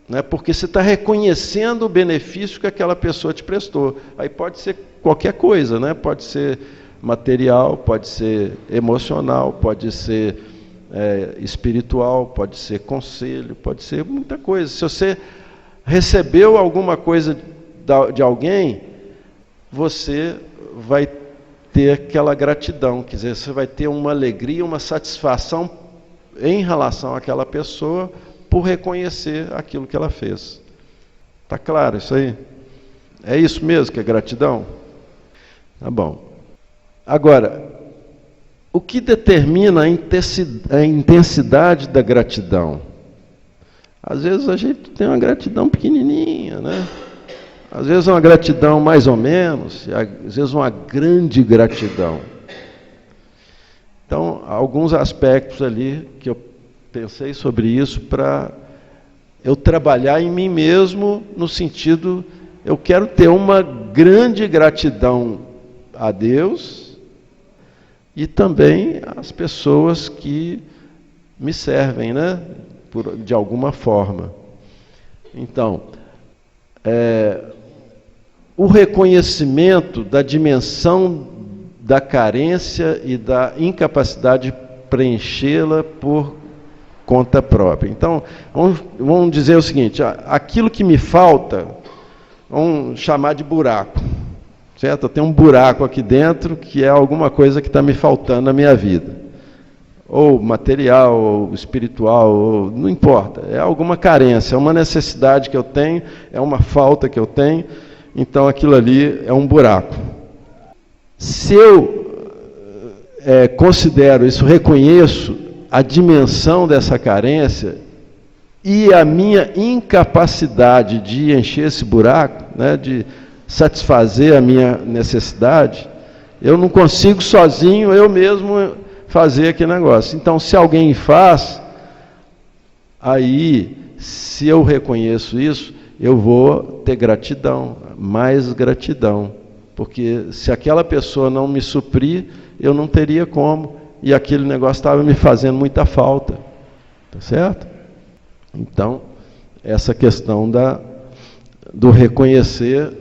né? Porque você está reconhecendo o benefício que aquela pessoa te prestou. Aí pode ser qualquer coisa, né? Pode ser material, pode ser emocional, pode ser espiritual, pode ser conselho, pode ser muita coisa. Se você recebeu alguma coisa de alguém, você vai ter aquela gratidão, quer dizer, você vai ter uma alegria, uma satisfação em relação àquela pessoa por reconhecer aquilo que ela fez. Está claro isso aí? É isso mesmo que é gratidão? Tá bom. Agora, o que determina a intensidade da gratidão? Às vezes a gente tem uma gratidão pequenininha, né? Às vezes uma gratidão mais ou menos, às vezes uma grande gratidão. Então, alguns aspectos ali que eu pensei sobre isso para eu trabalhar em mim mesmo, no sentido, eu quero ter uma grande gratidão a Deus e também às pessoas que me servem, né? De alguma forma. Então, o reconhecimento da dimensão da carência e da incapacidade de preenchê-la por conta própria. Então, vamos dizer o seguinte, aquilo que me falta, vamos chamar de buraco, certo? Eu tenho um buraco aqui dentro que é alguma coisa que está me faltando na minha vida. Ou material, ou espiritual, ou, não importa. É alguma carência, é uma necessidade que eu tenho, é uma falta que eu tenho, então aquilo ali é um buraco. Se eu considero isso, reconheço a dimensão dessa carência e a minha incapacidade de encher esse buraco, né, de satisfazer a minha necessidade, eu não consigo sozinho, eu mesmo, fazer aquele negócio. Então, se alguém faz, aí, se eu reconheço isso, eu vou ter gratidão, mais gratidão. Porque se aquela pessoa não me suprir, eu não teria como, e aquele negócio estava me fazendo muita falta. Tá certo? Então, essa questão do reconhecer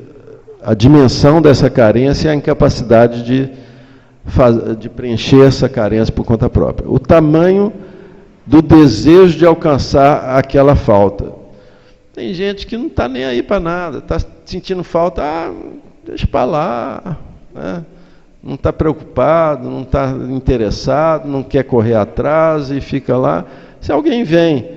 a dimensão dessa carência e a incapacidade de preencher essa carência por conta própria. O tamanho do desejo de alcançar aquela falta. Tem gente que não está nem aí para nada, está sentindo falta, deixa para lá, né? Não está preocupado, não está interessado, não quer correr atrás e fica lá. Se alguém vem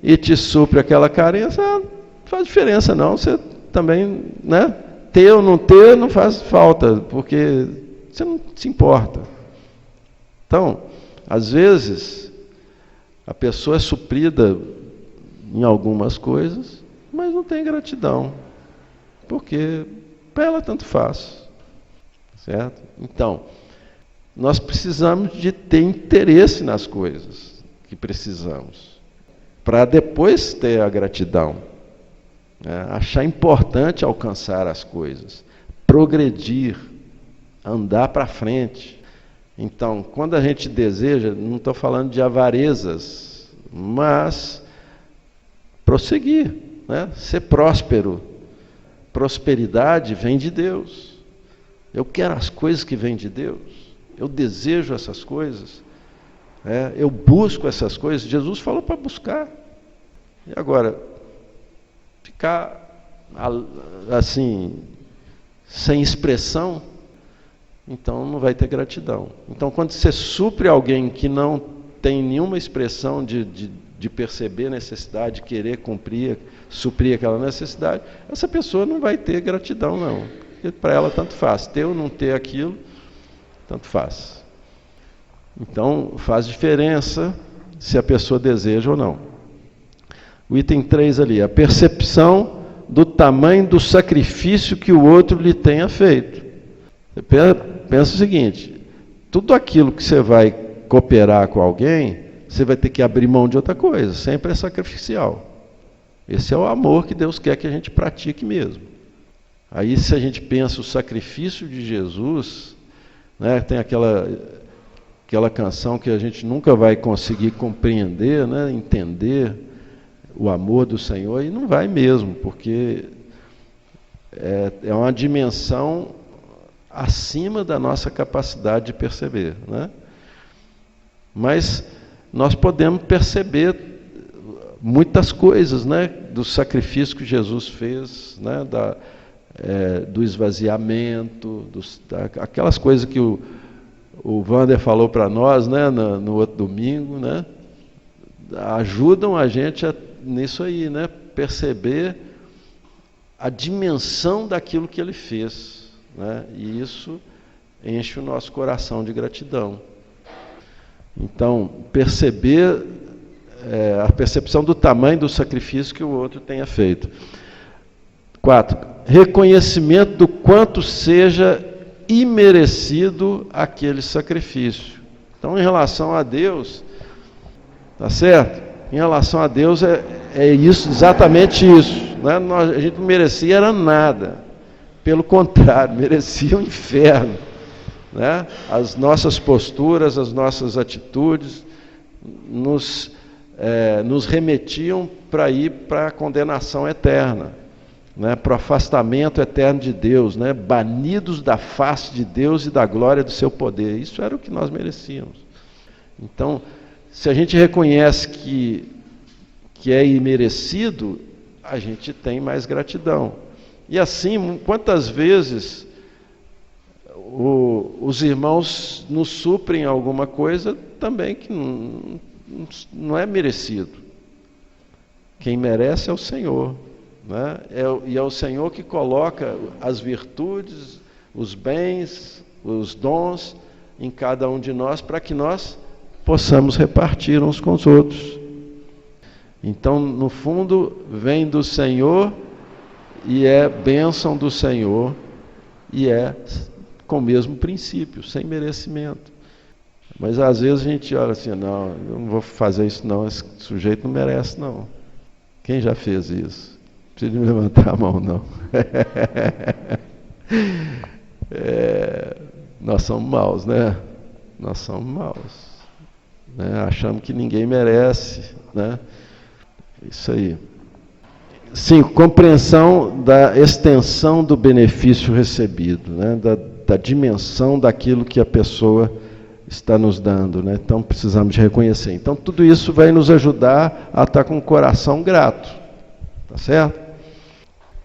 e te supre aquela carência, não faz diferença não, você também, né? Ter ou não ter não faz falta, porque você não se importa. Então, às vezes, a pessoa é suprida em algumas coisas, mas não tem gratidão, porque para ela tanto faz. Certo? Então, nós precisamos de ter interesse nas coisas que precisamos, para depois ter a gratidão. Achar importante alcançar as coisas, progredir, andar para frente. Então, quando a gente deseja, não estou falando de avarezas, mas prosseguir, né? Ser próspero. Prosperidade vem de Deus. Eu quero as coisas que vêm de Deus. Eu desejo essas coisas. Eu busco essas coisas. Jesus falou para buscar. E agora, ficar assim, sem expressão, então não vai ter gratidão. Então, quando você supre alguém que não tem nenhuma expressão de perceber necessidade, de querer cumprir, suprir aquela necessidade, essa pessoa não vai ter gratidão, não. Porque para ela tanto faz, ter ou não ter aquilo, tanto faz. Então, faz diferença se a pessoa deseja ou não. O item 3 ali, a percepção do tamanho do sacrifício que o outro lhe tenha feito. Você pensa o seguinte, tudo aquilo que você vai cooperar com alguém, você vai ter que abrir mão de outra coisa, sempre é sacrificial. Esse é o amor que Deus quer que a gente pratique mesmo. Aí, se a gente pensa o sacrifício de Jesus, né, tem aquela canção que a gente nunca vai conseguir compreender, né, entender o amor do Senhor, e não vai mesmo, porque é uma dimensão acima da nossa capacidade de perceber, né? Mas nós podemos perceber muitas coisas, né, do sacrifício que Jesus fez, né, do esvaziamento, aquelas coisas que o Wander falou para nós, né, no outro domingo, né, ajudam a gente nisso aí, né, perceber a dimensão daquilo que ele fez, né, e isso enche o nosso coração de gratidão. Então, perceber a percepção do tamanho do sacrifício que o outro tenha feito. 4. Reconhecimento do quanto seja imerecido aquele sacrifício. Então, em relação a Deus, tá certo? Em relação a Deus é isso, exatamente isso, né? A gente não merecia era nada. Pelo contrário, merecia o inferno, né? As nossas posturas, as nossas atitudes nos remetiam para ir para a condenação eterna, né? Para o afastamento eterno de Deus, né? Banidos da face de Deus e da glória do seu poder. Isso era o que nós merecíamos. Então, se a gente reconhece que é imerecido, a gente tem mais gratidão. E assim, quantas vezes os irmãos nos suprem alguma coisa também que não é merecido. Quem merece é o Senhor, né? E é o Senhor que coloca as virtudes, os bens, os dons em cada um de nós para que nós possamos repartir uns com os outros. Então, no fundo, vem do Senhor e é bênção do Senhor e é com o mesmo princípio, sem merecimento. Mas às vezes a gente olha assim, não, eu não vou fazer isso não, esse sujeito não merece não. Quem já fez isso? Não precisa me levantar a mão não. Nós somos maus, né? Nós somos maus, né? Achamos que ninguém merece, né? Isso aí. 5. Compreensão da extensão do benefício recebido, né? Da dimensão daquilo que a pessoa está nos dando, né? Então precisamos de reconhecer. Então tudo isso vai nos ajudar a estar com o coração grato, tá certo?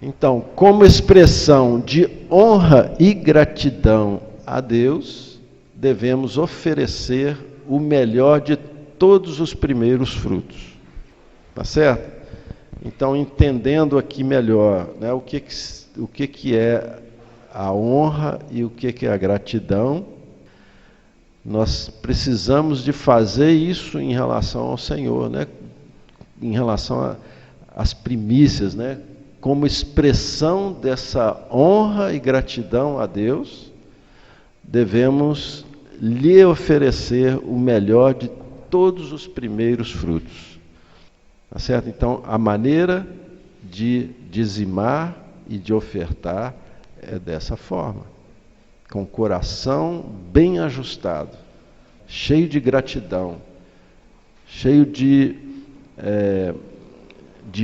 Então, como expressão de honra e gratidão a Deus, devemos oferecer o melhor de todos os primeiros frutos, tá certo? Então, entendendo aqui melhor, né, o que é a honra e o que é a gratidão, nós precisamos de fazer isso em relação ao Senhor, né? Em relação às primícias, né? Como expressão dessa honra e gratidão a Deus, devemos lhe oferecer o melhor de todos os primeiros frutos. Tá certo? Então, a maneira de dizimar e de ofertar é dessa forma, com o coração bem ajustado, cheio de gratidão, cheio de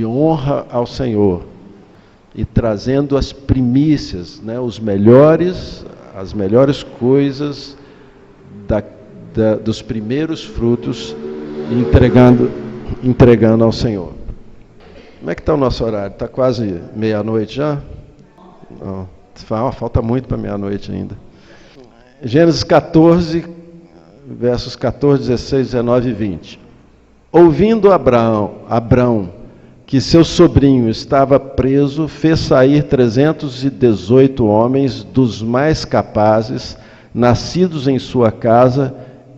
honra ao Senhor, e trazendo as primícias, né, as melhores coisas dos primeiros frutos, entregando ao Senhor. Como é que está o nosso horário? Está quase meia-noite já? Não, falta muito para meia-noite ainda. Gênesis 14, versos 14, 16, 19 e 20. Ouvindo Abrão que seu sobrinho estava preso, fez sair 318 homens dos mais capazes, nascidos em sua casa,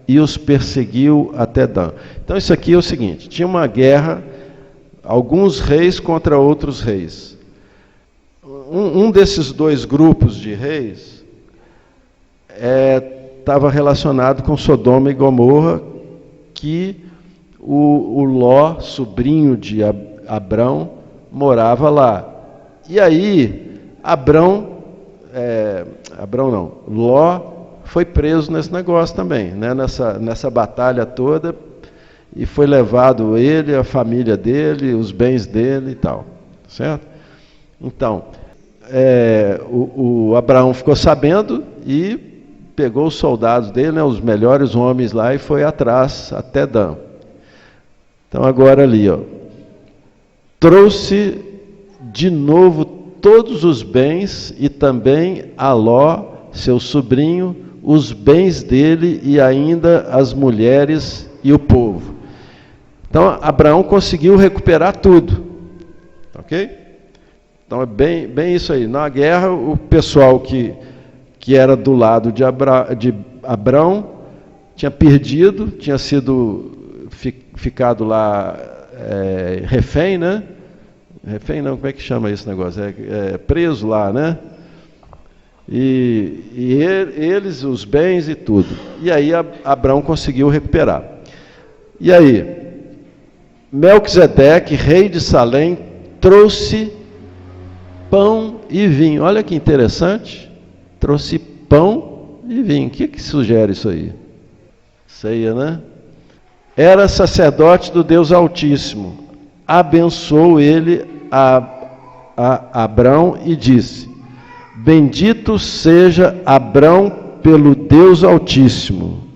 e os perseguiu até Dan. Então isso aqui é o seguinte, tinha uma guerra, alguns reis contra outros reis. Um desses dois grupos de reis estava relacionado com Sodoma e Gomorra, que o Ló, sobrinho de Abrão, morava lá. E aí, Ló foi preso nesse negócio também, né? nessa batalha toda, e foi levado ele, a família dele, os bens dele e tal, certo? Então, o Abraão ficou sabendo e pegou os soldados dele, né, os melhores homens lá, e foi atrás até Dan. Então agora ali, ó, trouxe de novo todos os bens e também a Ló, seu sobrinho, os bens dele e ainda as mulheres e o povo. Então Abraão conseguiu recuperar tudo, ok? Então é bem isso aí. Na guerra, o pessoal que era do lado de Abrão tinha perdido, tinha ficado lá refém, né? Refém não, como é que chama esse negócio? Preso lá, né? E eles, os bens e tudo. E aí Abrão conseguiu recuperar. E aí, Melquisedeque, rei de Salém, trouxe pão e vinho. Olha que interessante. Trouxe pão e vinho. O que sugere isso aí? Ceia, né? Era sacerdote do Deus Altíssimo. Abençoou ele a Abrão e disse: bendito seja Abrão pelo Deus Altíssimo,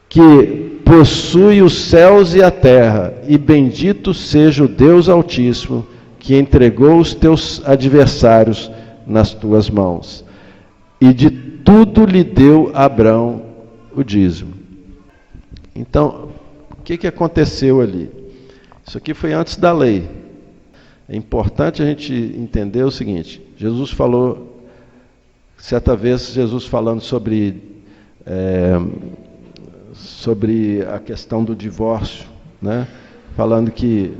que possui os céus e a terra, e bendito seja o Deus Altíssimo, que entregou os teus adversários nas tuas mãos. E de tudo lhe deu Abrão o dízimo. Então, o que aconteceu ali? Isso aqui foi antes da lei. É importante a gente entender o seguinte: Jesus falou, certa vez, Jesus falando sobre a questão do divórcio, né? Falando que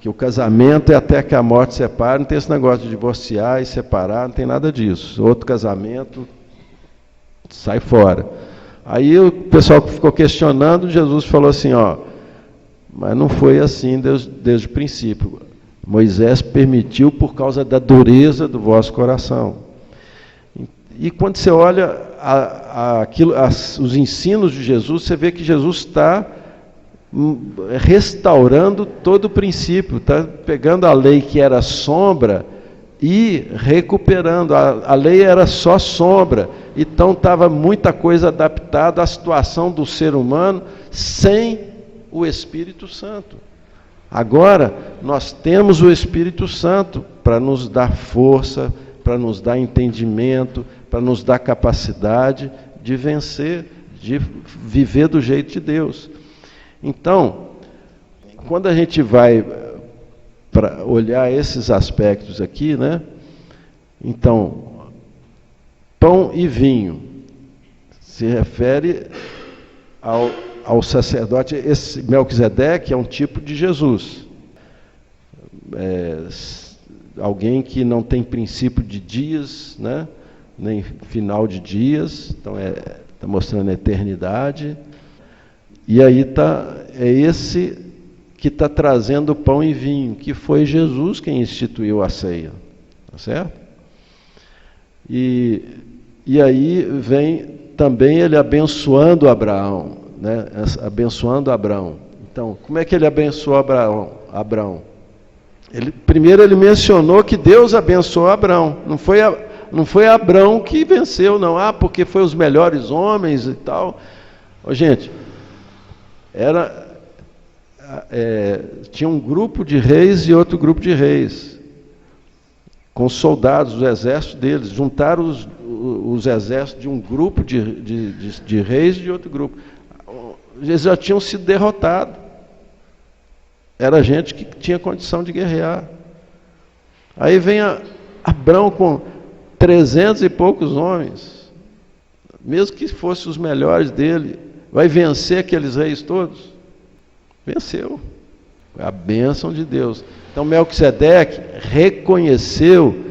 o casamento é até que a morte separe, não tem esse negócio de divorciar e separar, não tem nada disso. Outro casamento, sai fora. Aí o pessoal que ficou questionando, Jesus falou assim, ó, mas não foi assim desde o princípio. Moisés permitiu por causa da dureza do vosso coração. E quando você olha os ensinos de Jesus, você vê que Jesus está restaurando todo o princípio, está pegando a lei que era sombra e recuperando. A lei era só sombra, então estava muita coisa adaptada à situação do ser humano sem o Espírito Santo. Agora, nós temos o Espírito Santo para nos dar força, para nos dar entendimento, para nos dar capacidade de vencer, de viver do jeito de Deus. Então, quando a gente vai para olhar esses aspectos aqui, né? Então, pão e vinho se refere ao sacerdote. Esse Melquisedeque é um tipo de Jesus. Alguém que não tem princípio de dias, né? Nem final de dias, então está mostrando a eternidade. E aí é esse que está trazendo pão e vinho, que foi Jesus quem instituiu a ceia, tá certo? E aí vem também ele abençoando Abraão, né? Abençoando Abraão. Então, como é que ele abençoou Abraão? Primeiro ele mencionou que Deus abençoou Abraão, não foi Abraão que venceu, não, porque foi os melhores homens e tal. Gente, tinha um grupo de reis e outro grupo de reis, com soldados, o exército deles, juntaram os exércitos de um grupo de reis e de outro grupo. Eles já tinham sido derrotados. Era gente que tinha condição de guerrear. Aí vem Abrão com 300 e poucos homens, mesmo que fossem os melhores dele, vai vencer aqueles reis todos? Venceu. Foi a bênção de Deus. Então Melquisedeque reconheceu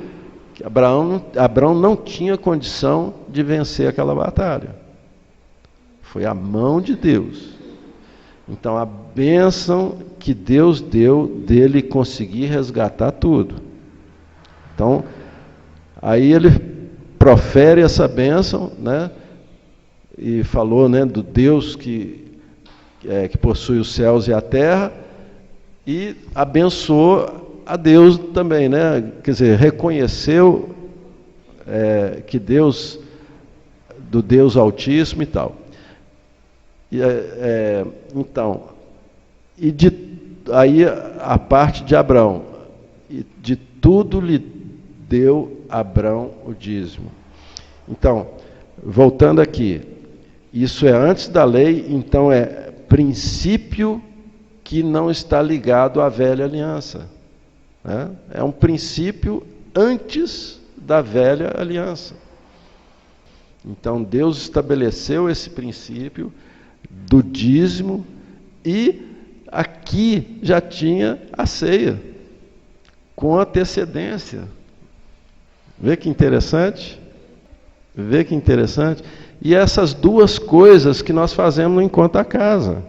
que Abrão não tinha condição de vencer aquela batalha. Foi a mão de Deus. Então a bênção que Deus deu dele conseguir resgatar tudo. Então, aí ele profere essa bênção, né? E falou, né, do Deus que possui os céus e a terra, e abençoou a Deus também, né? Quer dizer, reconheceu que Deus, do Deus Altíssimo e tal. Então, aí a parte de Abrão, e de tudo lhe deu Abrão o dízimo. Então, voltando aqui, isso é antes da lei, então é princípio que não está ligado à velha aliança, né? É um princípio antes da velha aliança. Então Deus estabeleceu esse princípio do dízimo, e aqui já tinha a ceia, com antecedência. Vê que interessante? Vê que interessante? E essas duas coisas que nós fazemos no Encontro da Casa.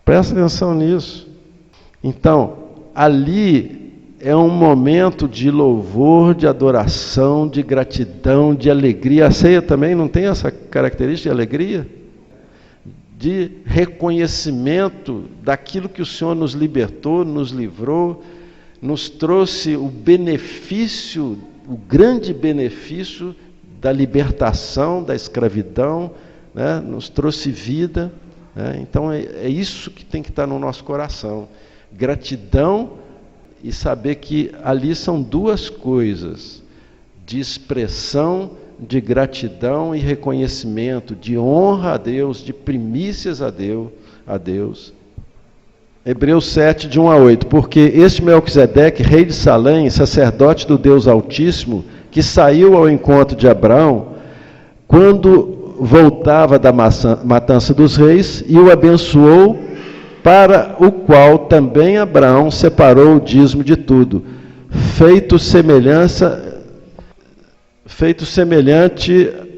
Presta atenção nisso. Então, ali é um momento de louvor, de adoração, de gratidão, de alegria. A ceia também não tem essa característica de alegria? De reconhecimento daquilo que o Senhor nos libertou, nos livrou, nos trouxe o benefício, o grande benefício da libertação da escravidão, né? Nos trouxe vida, né? Então é isso que tem que estar no nosso coração: gratidão, e saber que ali são duas coisas, de expressão de gratidão e reconhecimento, de honra a Deus, de primícias a Deus. Hebreus 7, de 1 a 8. Porque este Melquisedeque, rei de Salém, sacerdote do Deus Altíssimo, que saiu ao encontro de Abraão, quando voltava da matança dos reis, e o abençoou, para o qual também Abraão separou o dízimo de tudo, feito semelhante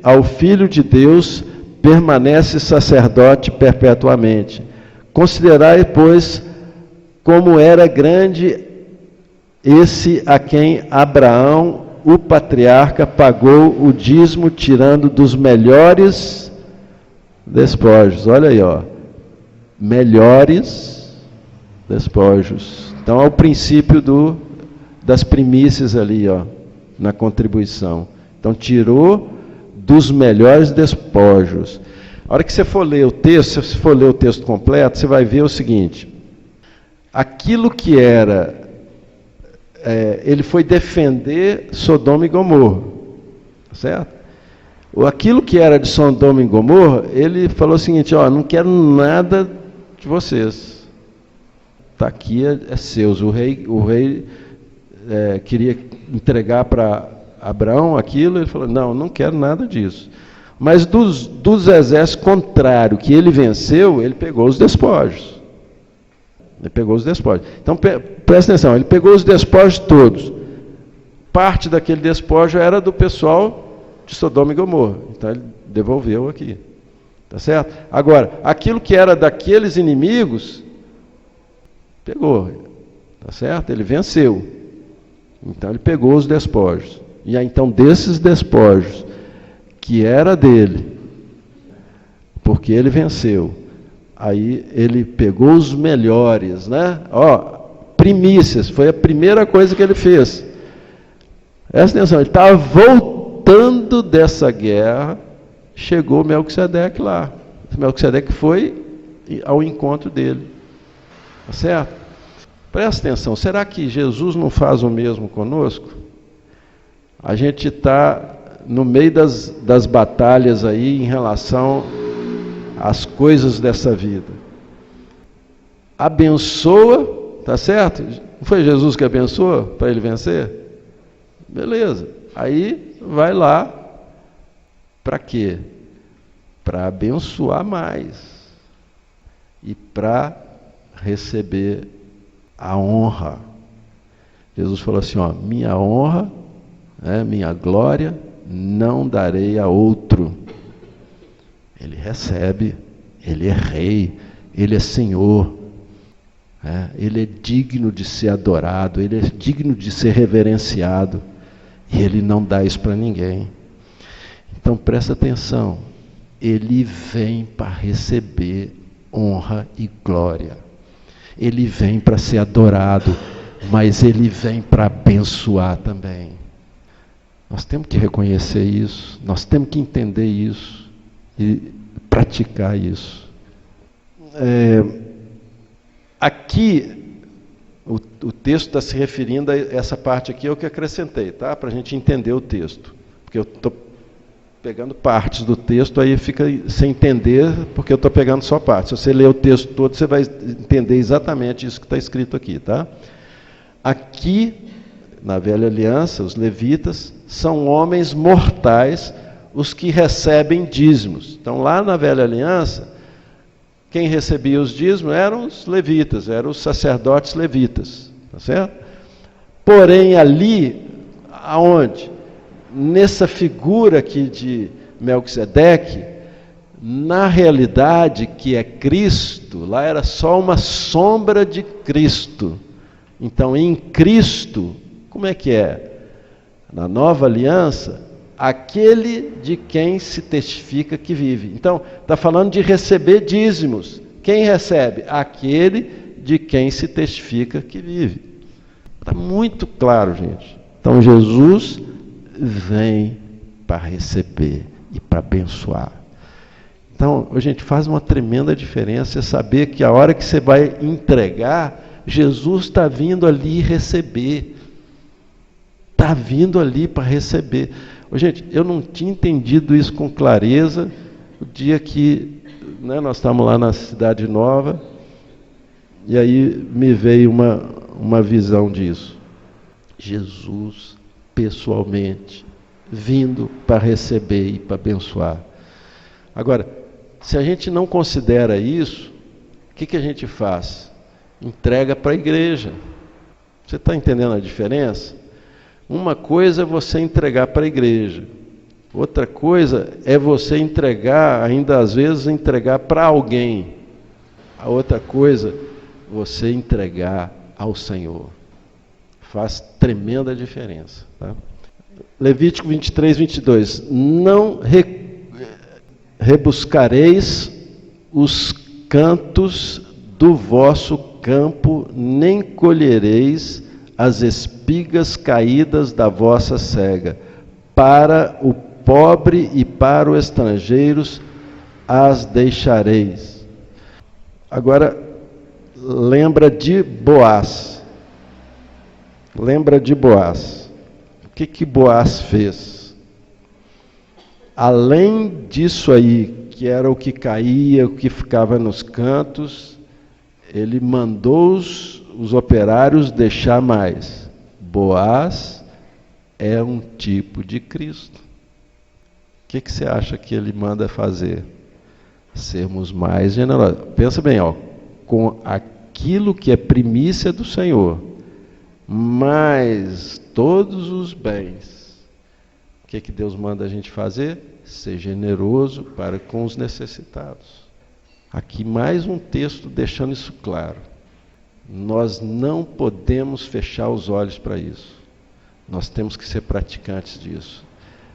ao Filho de Deus, permanece sacerdote perpetuamente. Considerai, pois, como era grande esse a quem Abraão, o patriarca, pagou o dízimo, tirando dos melhores despojos. Olha aí, ó. Melhores despojos. Então, é o princípio das primícias ali, ó, na contribuição. Então, tirou dos melhores despojos. A hora que você for ler o texto, se você for ler o texto completo, você vai ver o seguinte: aquilo que era, ele foi defender Sodoma e Gomorra, certo? Aquilo que era de Sodoma e Gomorra, ele falou o seguinte: ó, não quero nada de vocês, está aqui, é seus. O rei queria entregar para Abraão aquilo, ele falou: não quero nada disso. Mas dos exércitos contrários que ele venceu, ele pegou os despojos. Então, presta atenção, ele pegou os despojos todos. Parte daquele despojo era do pessoal de Sodoma e Gomorra. Então, ele devolveu aqui. Tá certo? Agora, aquilo que era daqueles inimigos, pegou. Tá certo? Ele venceu. Então, ele pegou os despojos. E aí, então, desses despojos, que era dele, porque ele venceu, aí ele pegou os melhores, né? Ó, primícias, foi a primeira coisa que ele fez. Presta atenção, ele estava voltando dessa guerra, chegou Melquisedeque lá. Melquisedeque foi ao encontro dele. Tá certo? Presta atenção, será que Jesus não faz o mesmo conosco? A gente está no meio das batalhas aí em relação às coisas dessa vida. Abençoa, tá certo? Não foi Jesus que abençoou para ele vencer? Beleza. Aí vai lá, para quê? Para abençoar mais e para receber a honra. Jesus falou assim, ó, minha honra, minha glória, não darei a outro. Ele recebe, ele é rei, ele é Senhor. Ele é digno de ser adorado, ele é digno de ser reverenciado, e ele não dá isso para ninguém. Então presta atenção, ele vem para receber honra e glória, ele vem para ser adorado, mas ele vem para abençoar também. Nós temos que reconhecer isso, nós temos que entender isso e praticar isso. Aqui, o texto está se referindo a essa parte aqui, é o que acrescentei, tá? Para a gente entender o texto. Porque eu estou pegando partes do texto, aí fica sem entender, porque eu estou pegando só partes. Se você ler o texto todo, você vai entender exatamente isso que está escrito aqui, tá? Aqui, na Velha Aliança, os levitas são homens mortais, os que recebem dízimos. Então, lá na Velha Aliança, quem recebia os dízimos eram os levitas, eram os sacerdotes levitas, tá certo? Porém, ali, aonde? Nessa figura aqui de Melquisedeque, na realidade que é Cristo, lá era só uma sombra de Cristo. Então, em Cristo, como é que é? Na nova aliança, aquele de quem se testifica que vive. Então, está falando de receber dízimos. Quem recebe? Aquele de quem se testifica que vive. Está muito claro, gente. Então, Jesus vem para receber e para abençoar. Então, gente, faz uma tremenda diferença saber que a hora que você vai entregar, Jesus está vindo ali receber. Está vindo ali para receber. Gente, eu não tinha entendido isso com clareza o dia que nós estávamos lá na Cidade Nova, e aí me veio uma visão disso. Jesus, pessoalmente, vindo para receber e para abençoar. Agora, se a gente não considera isso, o que a gente faz? Entrega para a igreja. Você está entendendo a diferença? Uma coisa é você entregar para a igreja, outra coisa é você entregar, ainda às vezes entregar para alguém. A outra coisa, você entregar ao Senhor. Faz tremenda diferença. Tá? Levítico 23, 22. Não rebuscareis os cantos do vosso campo, nem colhereis as espigas caídas da vossa cega. Para o pobre e para os estrangeiros as deixareis. Agora, lembra de Boaz. Lembra de Boaz. O que Boaz fez? Além disso aí, que era o que caía, o que ficava nos cantos, ele mandou os operários deixar mais. Boaz é um tipo de Cristo. O que você acha que ele manda fazer? Sermos mais generosos. Pensa bem, com aquilo que é primícia do Senhor, mais todos os bens. O que Deus manda a gente fazer? Ser generoso para com os necessitados. Aqui mais um texto deixando isso claro. Nós não podemos fechar os olhos para isso. Nós temos que ser praticantes disso.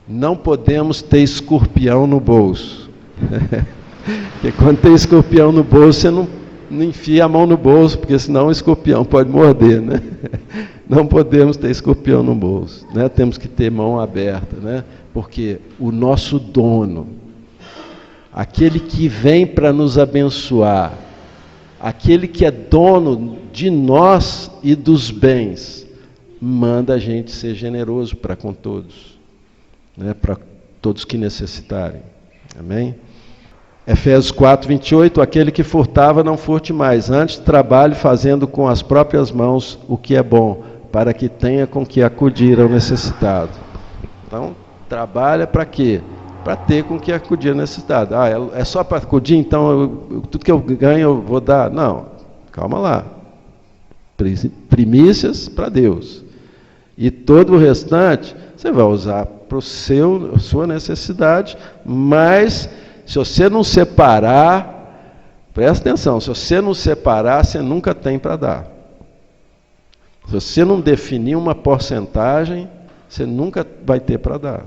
Não podemos ter escorpião no bolso. Porque quando tem escorpião no bolso, você não enfia a mão no bolso, porque senão o escorpião pode morder, né? Não podemos ter escorpião no bolso, né? Temos que ter mão aberta, né? Porque o nosso dono, aquele que vem para nos abençoar, aquele que é dono de nós e dos bens, manda a gente ser generoso para com todos, né? Para todos que necessitarem. Amém? Efésios 4, 28, aquele que furtava não furte mais, antes trabalhe fazendo com as próprias mãos o que é bom, para que tenha com que acudir ao necessitado. Então, trabalha para quê? Para ter com que acudir ao necessitado. É só para acudir, então tudo que eu ganho eu vou dar? Não, calma lá. Primícias para Deus. E todo o restante você vai usar para a sua necessidade, mas se você não separar, presta atenção, se você não separar, você nunca tem para dar. Se você não definir uma porcentagem, você nunca vai ter para dar.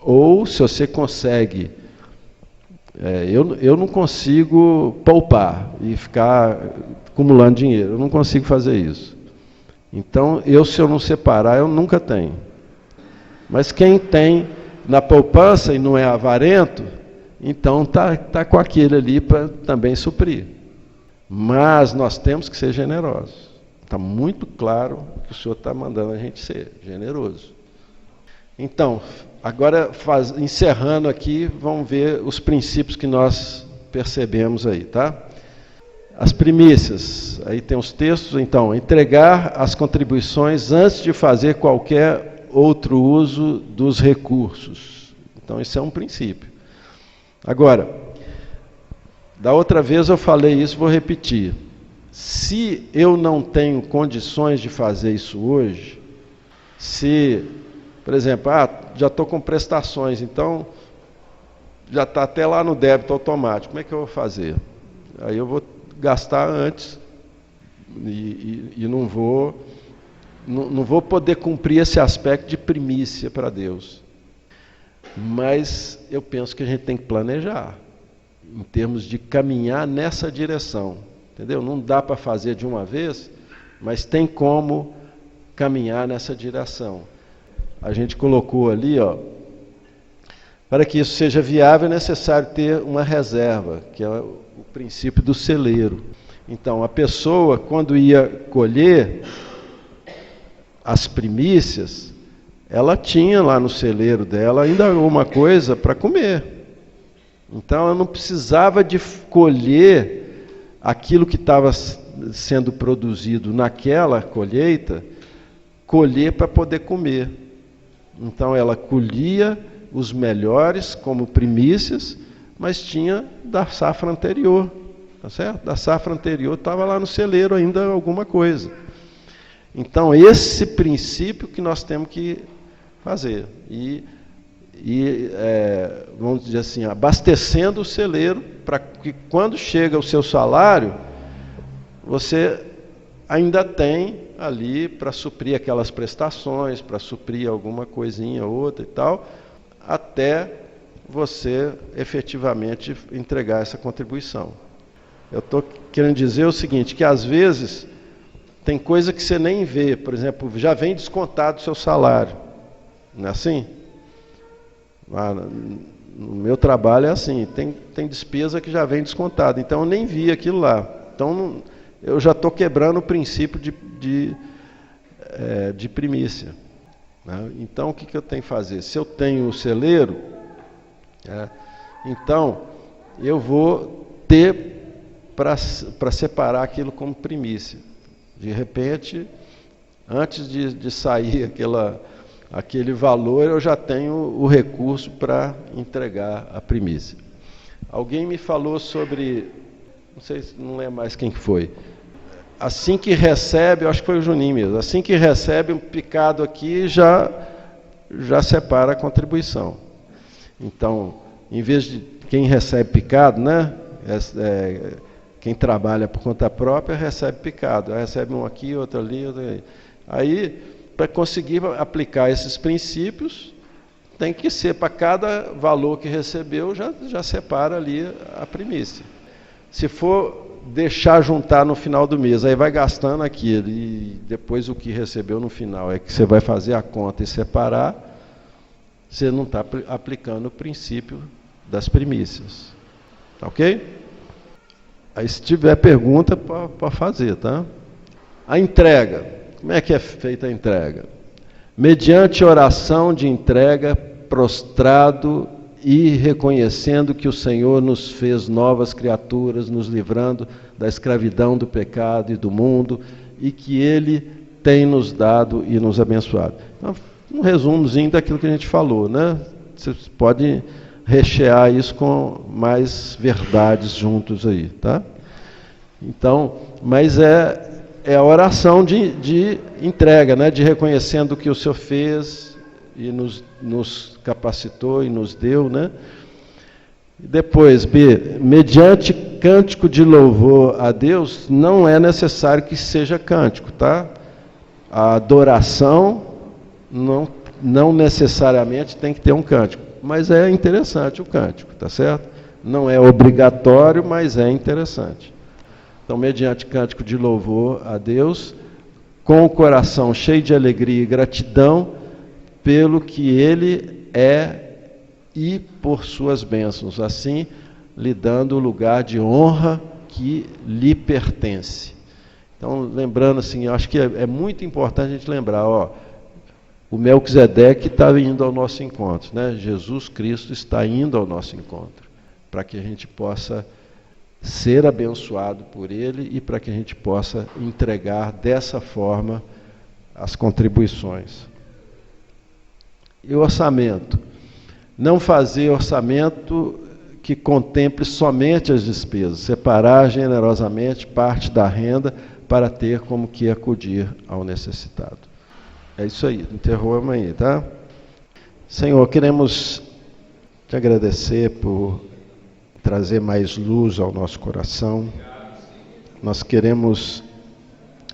Ou se você consegue, eu não consigo poupar e ficar acumulando dinheiro, eu não consigo fazer isso. Então, se eu não separar, eu nunca tenho. Mas quem tem na poupança e não é avarento, então tá com aquele ali para também suprir. Mas nós temos que ser generosos. Está muito claro que o Senhor está mandando a gente ser generoso. Então, agora encerrando aqui, vamos ver os princípios que nós percebemos aí, tá? As primícias, aí tem os textos, então, entregar as contribuições antes de fazer qualquer outro uso dos recursos. Então, isso é um princípio. Agora, da outra vez eu falei isso, vou repetir. Se eu não tenho condições de fazer isso hoje, por exemplo, já estou com prestações, então já está até lá no débito automático, como é que eu vou fazer? Aí eu vou gastar antes e não vou poder cumprir esse aspecto de primícia para Deus. Mas eu penso que a gente tem que planejar, em termos de caminhar nessa direção. Entendeu? Não dá para fazer de uma vez, mas tem como caminhar nessa direção. A gente colocou ali, para que isso seja viável é necessário ter uma reserva, que é o princípio do celeiro. Então, a pessoa, quando ia colher as primícias, ela tinha lá no celeiro dela ainda alguma coisa para comer. Então, ela não precisava de colher aquilo que estava sendo produzido naquela colheita, colher para poder comer. Então ela colhia os melhores como primícias, mas tinha da safra anterior, tá certo? Da safra anterior estava lá no celeiro ainda alguma coisa. Então esse princípio que nós temos que fazer. Vamos dizer assim, abastecendo o celeiro para que quando chega o seu salário, você ainda tem ali para suprir aquelas prestações, para suprir alguma coisinha outra e tal, até você efetivamente entregar essa contribuição. Eu estou querendo dizer o seguinte, que às vezes tem coisa que você nem vê, por exemplo, já vem descontado o seu salário, não é assim? No meu trabalho é assim, tem despesa que já vem descontada, então eu nem vi aquilo lá. Então eu já estou quebrando o princípio de primícia. Né? Então o que eu tenho que fazer? Se eu tenho o celeiro, então eu vou ter para separar aquilo como primícia. De repente, antes de sair aquele valor, eu já tenho o recurso para entregar a primícia. Alguém me falou sobre, não lembro mais quem foi, assim que recebe, eu acho que foi o Juninho mesmo, assim que recebe um picado aqui, já separa a contribuição. Então, em vez de quem recebe picado, né, quem trabalha por conta própria recebe picado, aí recebe um aqui, outro ali, outro ali. Aí, para conseguir aplicar esses princípios, tem que ser para cada valor que recebeu, já separa ali a primícia. Se for deixar juntar no final do mês, aí vai gastando aquilo, e depois o que recebeu no final é que você vai fazer a conta e separar, você não está aplicando o princípio das primícias. Tá ok? Aí se tiver pergunta, para fazer, tá? A entrega. Como é que é feita a entrega? Mediante oração de entrega, prostrado e reconhecendo que o Senhor nos fez novas criaturas, nos livrando da escravidão do pecado e do mundo, e que Ele tem nos dado e nos abençoado. Então, um resumozinho daquilo que a gente falou, né? Você pode rechear isso com mais verdades juntos aí, tá? Então, mas é a oração de entrega, né? De reconhecendo o que o Senhor fez e nos capacitou e nos deu, né? Depois, B, mediante cântico de louvor a Deus, não é necessário que seja cântico, tá? A adoração não necessariamente tem que ter um cântico, mas é interessante o cântico, tá certo? Não é obrigatório, mas é interessante. Então, mediante cântico de louvor a Deus, com o coração cheio de alegria e gratidão pelo que Ele é e por suas bênçãos, assim lhe dando o lugar de honra que lhe pertence. Então, lembrando assim, eu acho que é muito importante a gente lembrar, o Melquisedeque está indo ao nosso encontro, né? Jesus Cristo está indo ao nosso encontro, para que a gente possa ser abençoado por Ele e para que a gente possa entregar dessa forma as contribuições. E o orçamento? Não fazer orçamento que contemple somente as despesas, separar generosamente parte da renda para ter como que acudir ao necessitado. É isso aí, interrompa aí, tá? Senhor, queremos te agradecer por trazer mais luz ao nosso coração. Nós queremos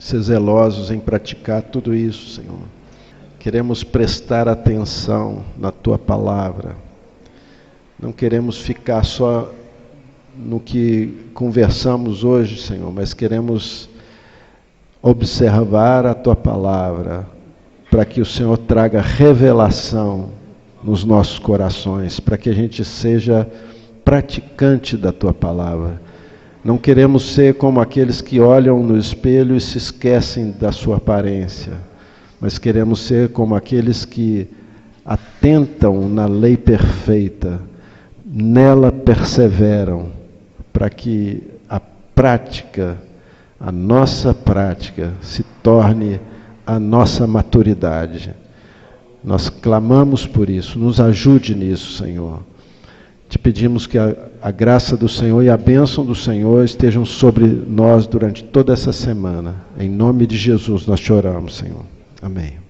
ser zelosos em praticar tudo isso, Senhor. Queremos prestar atenção na Tua palavra. Não queremos ficar só no que conversamos hoje, Senhor, mas queremos observar a Tua palavra, para que o Senhor traga revelação nos nossos corações, para que a gente seja praticante da Tua palavra. Não queremos ser como aqueles que olham no espelho e se esquecem da sua aparência, mas queremos ser como aqueles que atentam na lei perfeita, nela perseveram, para que a prática, a nossa prática, se torne a nossa maturidade. Nós clamamos por isso, nos ajude nisso, Senhor. Te pedimos que a graça do Senhor e a bênção do Senhor estejam sobre nós durante toda essa semana. Em nome de Jesus nós te oramos, Senhor. Amém.